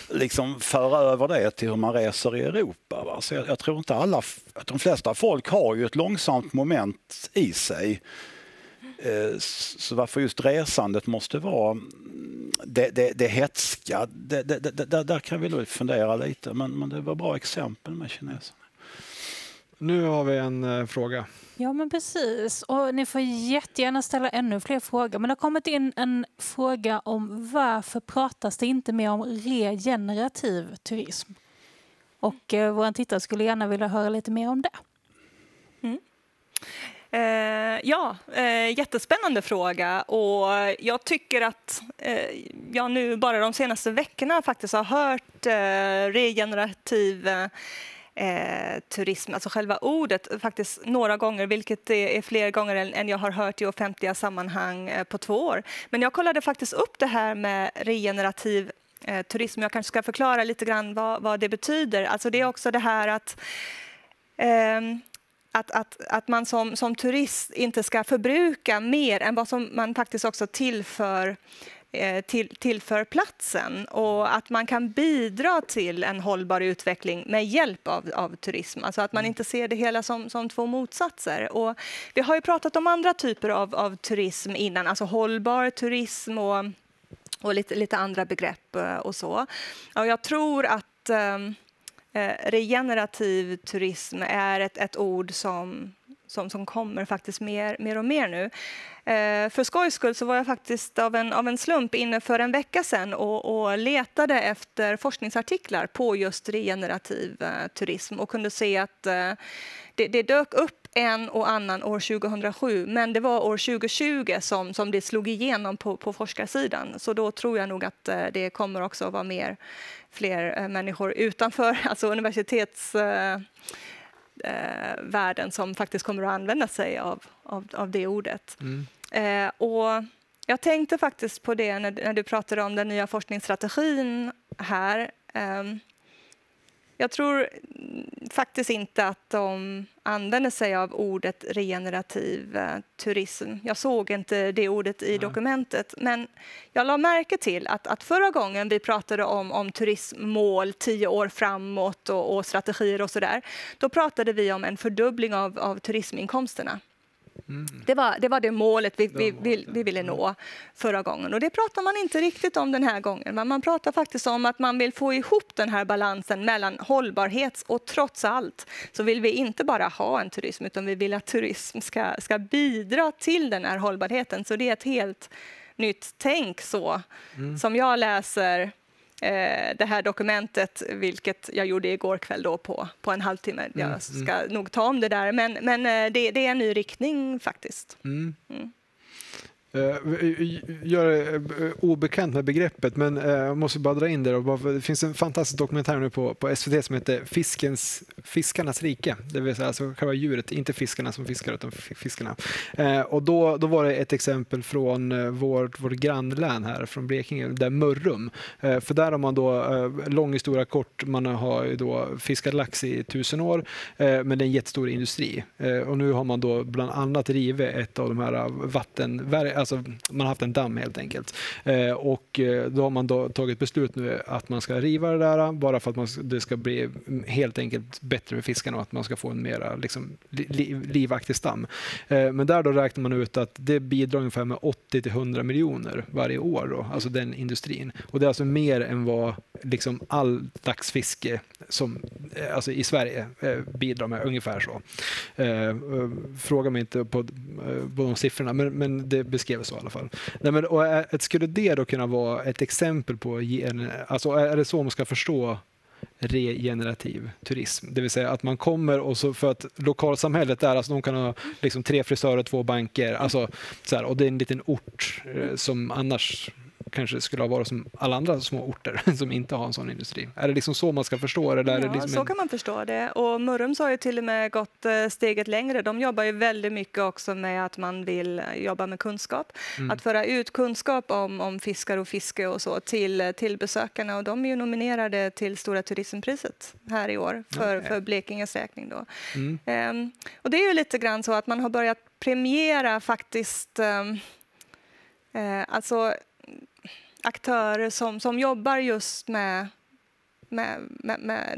Speaker 4: liksom föra över det till hur man reser i Europa. Va? Så jag tror inte att de flesta folk har ju ett långsamt moment i sig. Så varför just resandet måste vara det hetska, där kan vi nog fundera lite. Men det var bra exempel med kineserna.
Speaker 2: Nu har vi en fråga.
Speaker 5: Ja, men precis. Och ni får jättegärna ställa ännu fler frågor. Men det har kommit in en fråga om varför pratas det inte mer om regenerativ turism? Och våra tittare skulle gärna vilja höra lite mer om det.
Speaker 3: Jättespännande fråga, och jag tycker att jag nu bara de senaste veckorna faktiskt har hört regenerativ turism, alltså själva ordet, faktiskt några gånger, vilket är fler gånger än jag har hört i offentliga sammanhang på 2 år. Men jag kollade faktiskt upp det här med regenerativ turism. Jag kanske ska förklara lite grann vad det betyder. Alltså det är också det här att man som turist inte ska förbruka mer än vad som man faktiskt också tillför platsen, och att man kan bidra till en hållbar utveckling med hjälp av turism. Alltså att man inte ser det hela som 2 motsatser. Och vi har ju pratat om andra typer av turism innan, alltså hållbar turism och lite andra begrepp och så. Och jag tror att regenerativ turism är ett ord som kommer faktiskt mer och mer nu. För skojs skull så var jag faktiskt av en slump inne för en vecka sedan och letade efter forskningsartiklar på just regenerativ turism och kunde se att det dök upp en och annan år 2007, men det var år 2020 som det slog igenom på forskarsidan. Så då tror jag nog att det kommer också att vara fler människor utanför, alltså universitetsvärlden, som faktiskt kommer att använda sig av det ordet. Och jag tänkte faktiskt på det när du pratade om den nya forskningsstrategin här. Jag tror faktiskt inte att de använder sig av ordet regenerativ turism. Jag såg inte det ordet i dokumentet, men jag la märke till att förra gången vi pratade om turismmål 10 år framåt och strategier och sådär, då pratade vi om en fördubbling av turisminkomsterna. Det var det målet vi ville nå förra gången. Och det pratar man inte riktigt om den här gången. Men man pratar faktiskt om att man vill få ihop den här balansen mellan hållbarhet och trots allt så vill vi inte bara ha en turism, utan vi vill att turism ska bidra till den här hållbarheten. Så det är ett helt nytt tänk som jag läser det här dokumentet, vilket jag gjorde igår kväll då på en halvtimme. Jag ska nog ta om det där, men det är en ny riktning faktiskt.
Speaker 2: Jag är obekant med begreppet, men jag måste bara dra in det. Det finns en fantastisk dokumentär nu på SVT som heter Fiskarnas rike. Det vill säga alltså själva djuret, inte fiskarna som fiskar utan fiskarna. Och då var det ett exempel från vårt grannlän här från Blekinge, där Mörrum. För där har man då, lång historia kort, man har ju då fiskat lax i 1000 år, men det är en jättestor industri. Och nu har man då bland annat rivit ett av de här vattenverken. Alltså man har haft en damm helt enkelt. Och då har man då tagit beslut nu att man ska riva det där bara för att det ska bli helt enkelt bättre för fiskarna och att man ska få en mer liksom, livaktig stam. Men där då räknar man ut att det bidrar ungefär med 80-100 miljoner varje år då, alltså den industrin. Och det är alltså mer än vad liksom all laxfiske som alltså i Sverige bidrar med, ungefär så. Fråga mig inte på de siffrorna, men det beskrivs så i alla fall. Nej, men, skulle det då kunna vara ett exempel på, alltså är det så man ska förstå regenerativ turism? Det vill säga att man kommer och så för att lokalsamhället där, alltså de kan ha liksom 3 frisörer, 2 banker, alltså så här, och det är en liten ort som annars kanske skulle ha varit som alla andra små orter som inte har en sån industri. Är det liksom så man ska förstå det? Där
Speaker 3: Ja,
Speaker 2: liksom
Speaker 3: så kan man förstå det. Och Mörrums har ju till och med gått steget längre. De jobbar ju väldigt mycket också med att man vill jobba med kunskap. Att föra ut kunskap om fiskar och fiske och så till besökarna. Och de är ju nominerade till Stora turismpriset här i år för Blekinges räkning då. Och det är ju lite grann så att man har börjat premiera faktiskt alltså aktörer som jobbar just med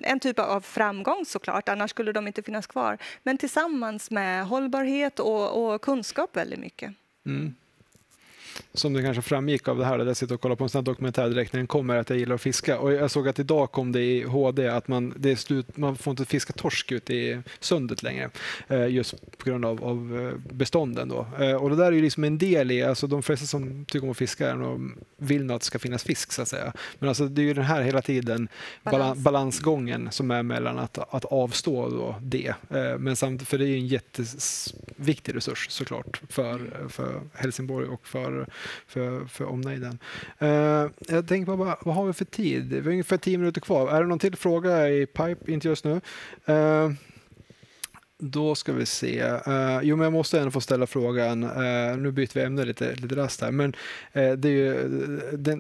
Speaker 3: en typ av framgång såklart, annars skulle de inte finnas kvar. Men tillsammans med hållbarhet och kunskap väldigt mycket.
Speaker 2: Som det kanske framgick av det här, där jag sitter och kollar på en sån här dokumentär direkt när den kommer, att jag gillar att fiska. Och jag såg att idag kom det i HD att man får inte fiska torsk ut i sundet längre, just på grund av bestånden då. Och det där är ju liksom en del i, alltså de flesta som tycker om att fiska vill nog att det ska finnas fisk så att säga. Men alltså det är ju den här hela tiden balansgången som är mellan att avstå då det. Men samtidigt, för det är ju en jätteviktig resurs såklart för Helsingborg och för omnejden. Jag tänker bara, vad har vi för tid? Vi har ungefär 10 minuter kvar. Är det någon till fråga i pipe? Inte just nu. Då ska vi se. Men jag måste ändå få ställa frågan. Nu byter vi ämne lite rast här. Men det är ju,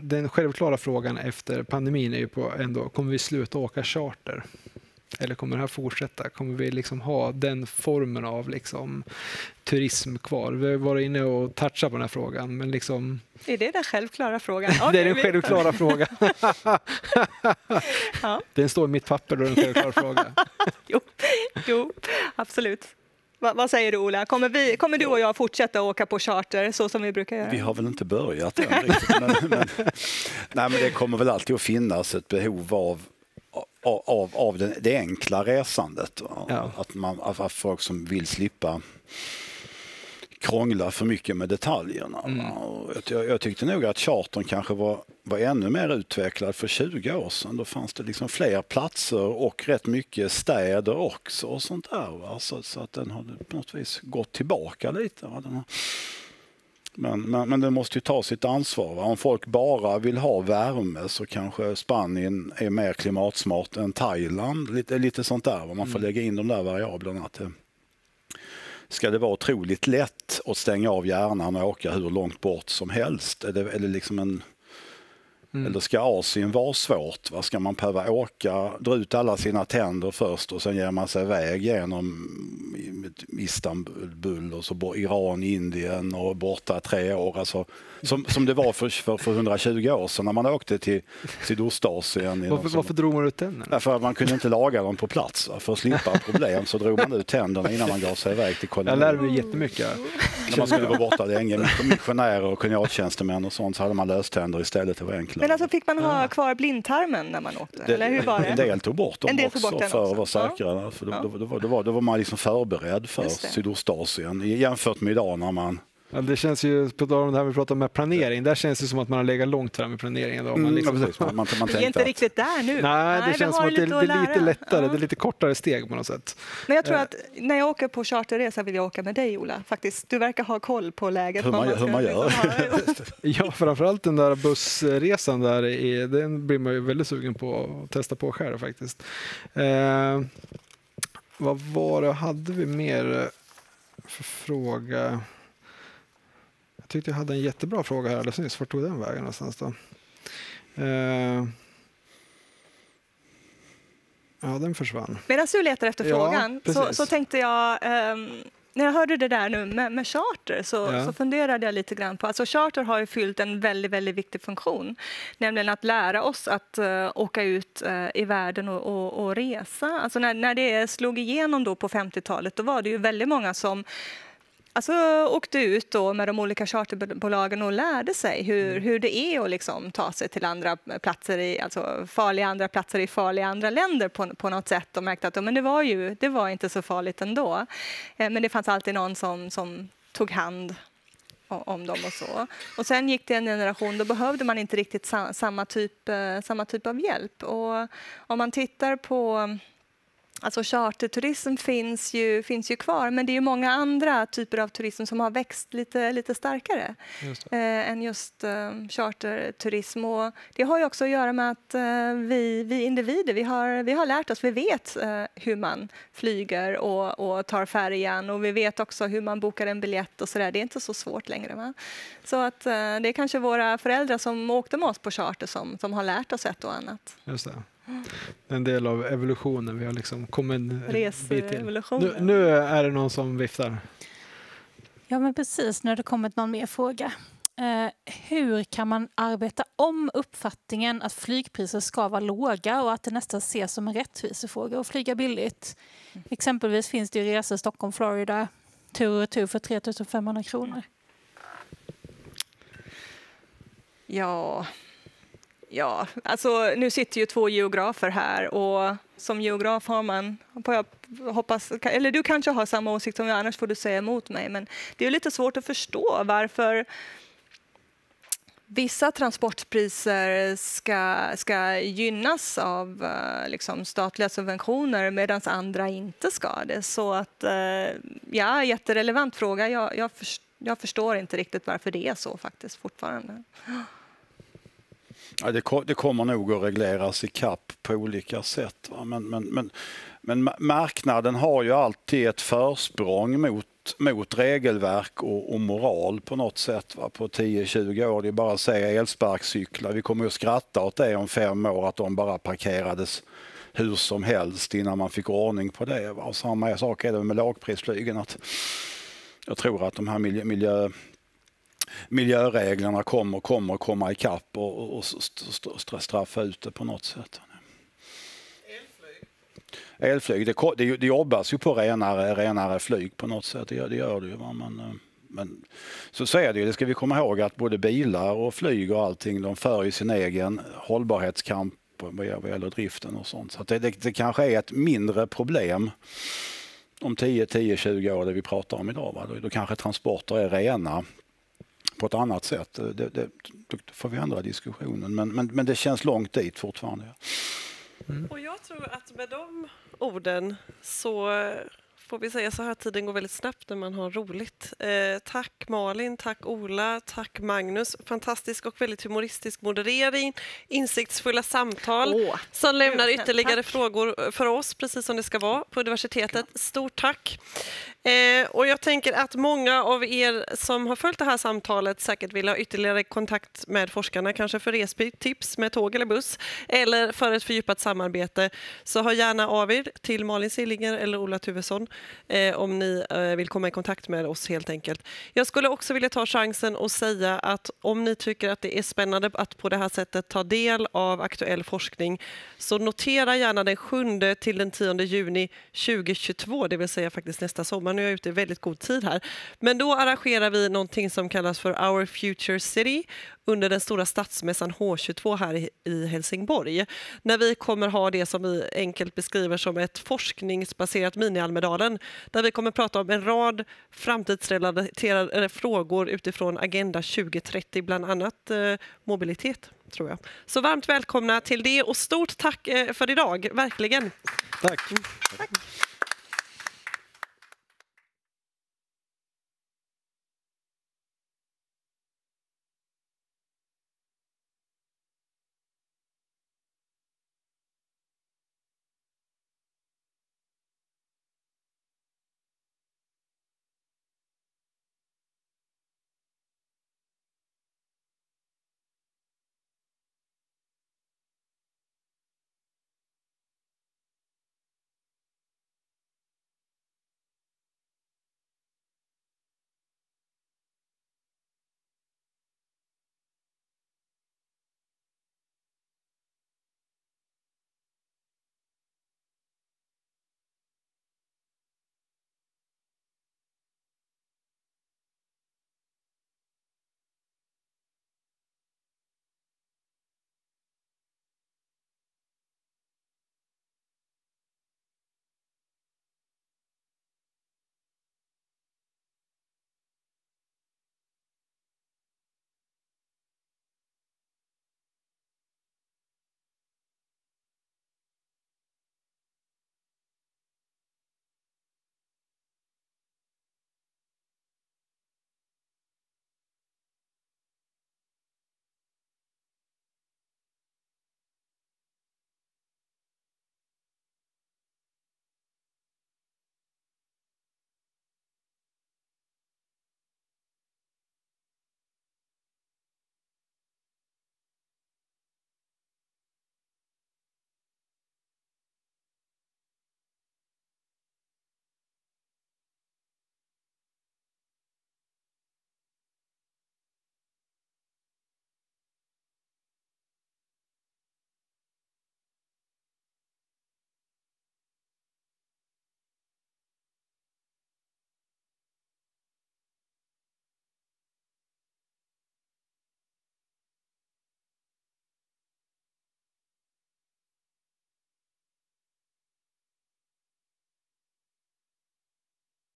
Speaker 2: den självklara frågan efter pandemin är ju på ändå, kommer vi sluta åka charter? Eller kommer det här fortsätta? Kommer vi liksom ha den formen av liksom turism kvar? Vi har varit inne och touchat på den här frågan. Men liksom...
Speaker 3: Är det den självklara frågan?
Speaker 2: Det är den självklara frågan.
Speaker 3: Ja.
Speaker 2: Den står i mitt papper då, den självklara frågan.
Speaker 3: Jo, absolut. Vad säger du, Ola? Kommer du och jag fortsätta åka på charter så som vi brukar göra?
Speaker 4: Vi har väl inte börjat än riktigt. Men det kommer väl alltid att finnas ett behov av det enkla resandet. Ja. Att folk som vill slippa krångla för mycket med detaljerna. Och jag tyckte nog att chartern kanske var ännu mer utvecklad för 20 år sedan. Då fanns det liksom fler platser och rätt mycket städer också och sånt där. Så att den har på något vis gått tillbaka lite. Men det måste ju ta sitt ansvar. Om folk bara vill ha värme så kanske Spanien är mer klimatsmart än Thailand. Lite sånt där. Man får lägga in de där variablerna. Ska det vara otroligt lätt att stänga av hjärnan och åka hur långt bort som helst? Är det liksom eller ska Asien vara svårt? Vad ska man behöva åka, dra ut alla sina tänder först och sen ger man sig iväg genom Istanbul och så Iran, Indien och borta 3 år. Alltså, som det var för 120 år sedan när man åkte till Sydostasien.
Speaker 2: Varför drog man ut tänderna?
Speaker 4: Därför att man kunde inte laga dem på plats. För att slippa problem så drog man ut tänderna innan man gav sig iväg till kolonin.
Speaker 2: Jag lärde mig jättemycket.
Speaker 4: När man skulle vara borta länge med missionärer och kolonialtjänstemän och sånt så hade man löständer istället. Det var enklare.
Speaker 3: Men alltså fick man ha kvar blindtarmen när man åkte? Eller hur var det?
Speaker 4: En del tog bort dem också för att vara säkrare.
Speaker 3: Ja.
Speaker 4: För då var man liksom förberedd för Sydostasien jämfört med idag när man...
Speaker 2: Ja, det känns ju, på det här vi pratar med planering, där känns det som att man har legat långt fram med planeringen. Då. Man
Speaker 3: vi är inte riktigt där nu.
Speaker 2: Nej, det känns som att det är lite lättare, det är lite kortare steg på något sätt.
Speaker 3: Men jag tror att när jag åker på charterresa vill jag åka med dig, Ola. Faktiskt, du verkar ha koll på läget.
Speaker 4: Hur man gör.
Speaker 2: Ja, framförallt den där bussresan där, den blir man ju väldigt sugen på att testa på själv faktiskt. Vad var det, hade vi mer för fråga? Jag tyckte jag hade en jättebra fråga här alldeles nyss. Vart tog den vägen någonstans då? Ja, den försvann.
Speaker 3: Medan du letar efter frågan så tänkte jag, när jag hörde det där nu med charter så funderade jag lite grann på, alltså charter har ju fyllt en väldigt, väldigt viktig funktion. Nämligen att lära oss att åka ut i världen och resa. Alltså när det slog igenom då på 50-talet, då var det ju väldigt många som åkte ut då med de olika charterbolagen och lärde sig hur det är att liksom ta sig till andra platser, farliga andra platser i farliga andra länder på något sätt, och märkte att men det var inte så farligt ändå. Men det fanns alltid någon som tog hand om dem och så. Och sen gick det en generation, då behövde man inte riktigt samma typ av hjälp. Och om man tittar på... Alltså charterturism finns ju kvar, men det är ju många andra typer av turism som har växt lite starkare än just charterturism. Och det har ju också att göra med att vi individer, vi har lärt oss, vi vet hur man flyger och tar färjan, och vi vet också hur man bokar en biljett och sådär. Det är inte så svårt längre. Va? Så att det är kanske våra föräldrar som åkte med oss på charter som har lärt oss ett och annat.
Speaker 2: Just det. En del av evolutionen. Vi har liksom kommit en bit till. Nu är det någon som viftar.
Speaker 5: Ja, men precis. Nu har det kommit någon mer fråga. Hur kan man arbeta om uppfattningen att flygpriser ska vara låga och att det nästan ses som en rättvisefråga att flyga billigt? Exempelvis finns det ju resor Stockholm-Florida tur och tur för 3 500 kronor.
Speaker 3: Ja, alltså nu sitter ju 2 geografer här och som geograf har man, jag hoppas, eller du kanske har samma åsikt som jag, annars får du säga emot mig, men det är lite svårt att förstå varför vissa transportpriser ska gynnas av liksom statliga subventioner medan andra inte ska det. Så att, ja, jätterelevant fråga. Jag förstår inte riktigt varför det är så faktiskt fortfarande.
Speaker 4: Ja, det kommer nog att regleras i kapp på olika sätt. Va? Men marknaden har ju alltid ett försprång mot regelverk och moral på något sätt. Va? På 10-20 år, det är bara att säga elsparkcyklar. Vi kommer att skratta åt det om 5 år, att de bara parkerades hur som helst innan man fick ordning på det. Va? Och samma sak är det med lågprisflygen. Att jag tror att de här miljöreglerna kommer komma ikapp och straffa ut det på något sätt. Elflyg, det jobbas ju på renare flyg på något sätt, det gör det ju. Men så är det ju, det ska vi komma ihåg, att både bilar och flyg och allting, de för ju sin egen hållbarhetskamp vad gäller driften och sånt. Så att det kanske är ett mindre problem om 10-20 år, det vi pratar om idag. Va? Då kanske transporter är rena på ett annat sätt. Då får vi ändra diskussionen. Men det känns långt dit fortfarande.
Speaker 1: Mm. Och jag tror att med de orden så får vi säga så här, tiden går väldigt snabbt när man har roligt. Tack Malin, tack Ola, tack Magnus. Fantastisk och väldigt humoristisk moderering, insiktsfulla samtal som lämnar ytterligare frågor för oss, precis som det ska vara på universitetet. Stort tack! Och jag tänker att många av er som har följt det här samtalet säkert vill ha ytterligare kontakt med forskarna, kanske för resetips med tåg eller buss, eller för ett fördjupat samarbete, så hör gärna av er till Malin Sillinger eller Ola Tuvesson om ni vill komma i kontakt med oss helt enkelt. Jag skulle också vilja ta chansen och säga att om ni tycker att det är spännande att på det här sättet ta del av aktuell forskning, så notera gärna den 7 till den 10 juni 2022, det vill säga faktiskt nästa sommar. Nu är jag ute i väldigt god tid här. Men då arrangerar vi någonting som kallas för Our Future City under den stora stadsmässan H22 här i Helsingborg. När vi kommer ha det som vi enkelt beskriver som ett forskningsbaserat mini-Almedalen, där vi kommer prata om en rad framtidsrelaterade frågor utifrån Agenda 2030, bland annat mobilitet, tror jag. Så varmt välkomna till det och stort tack för idag, verkligen.
Speaker 2: Tack.
Speaker 3: Tack.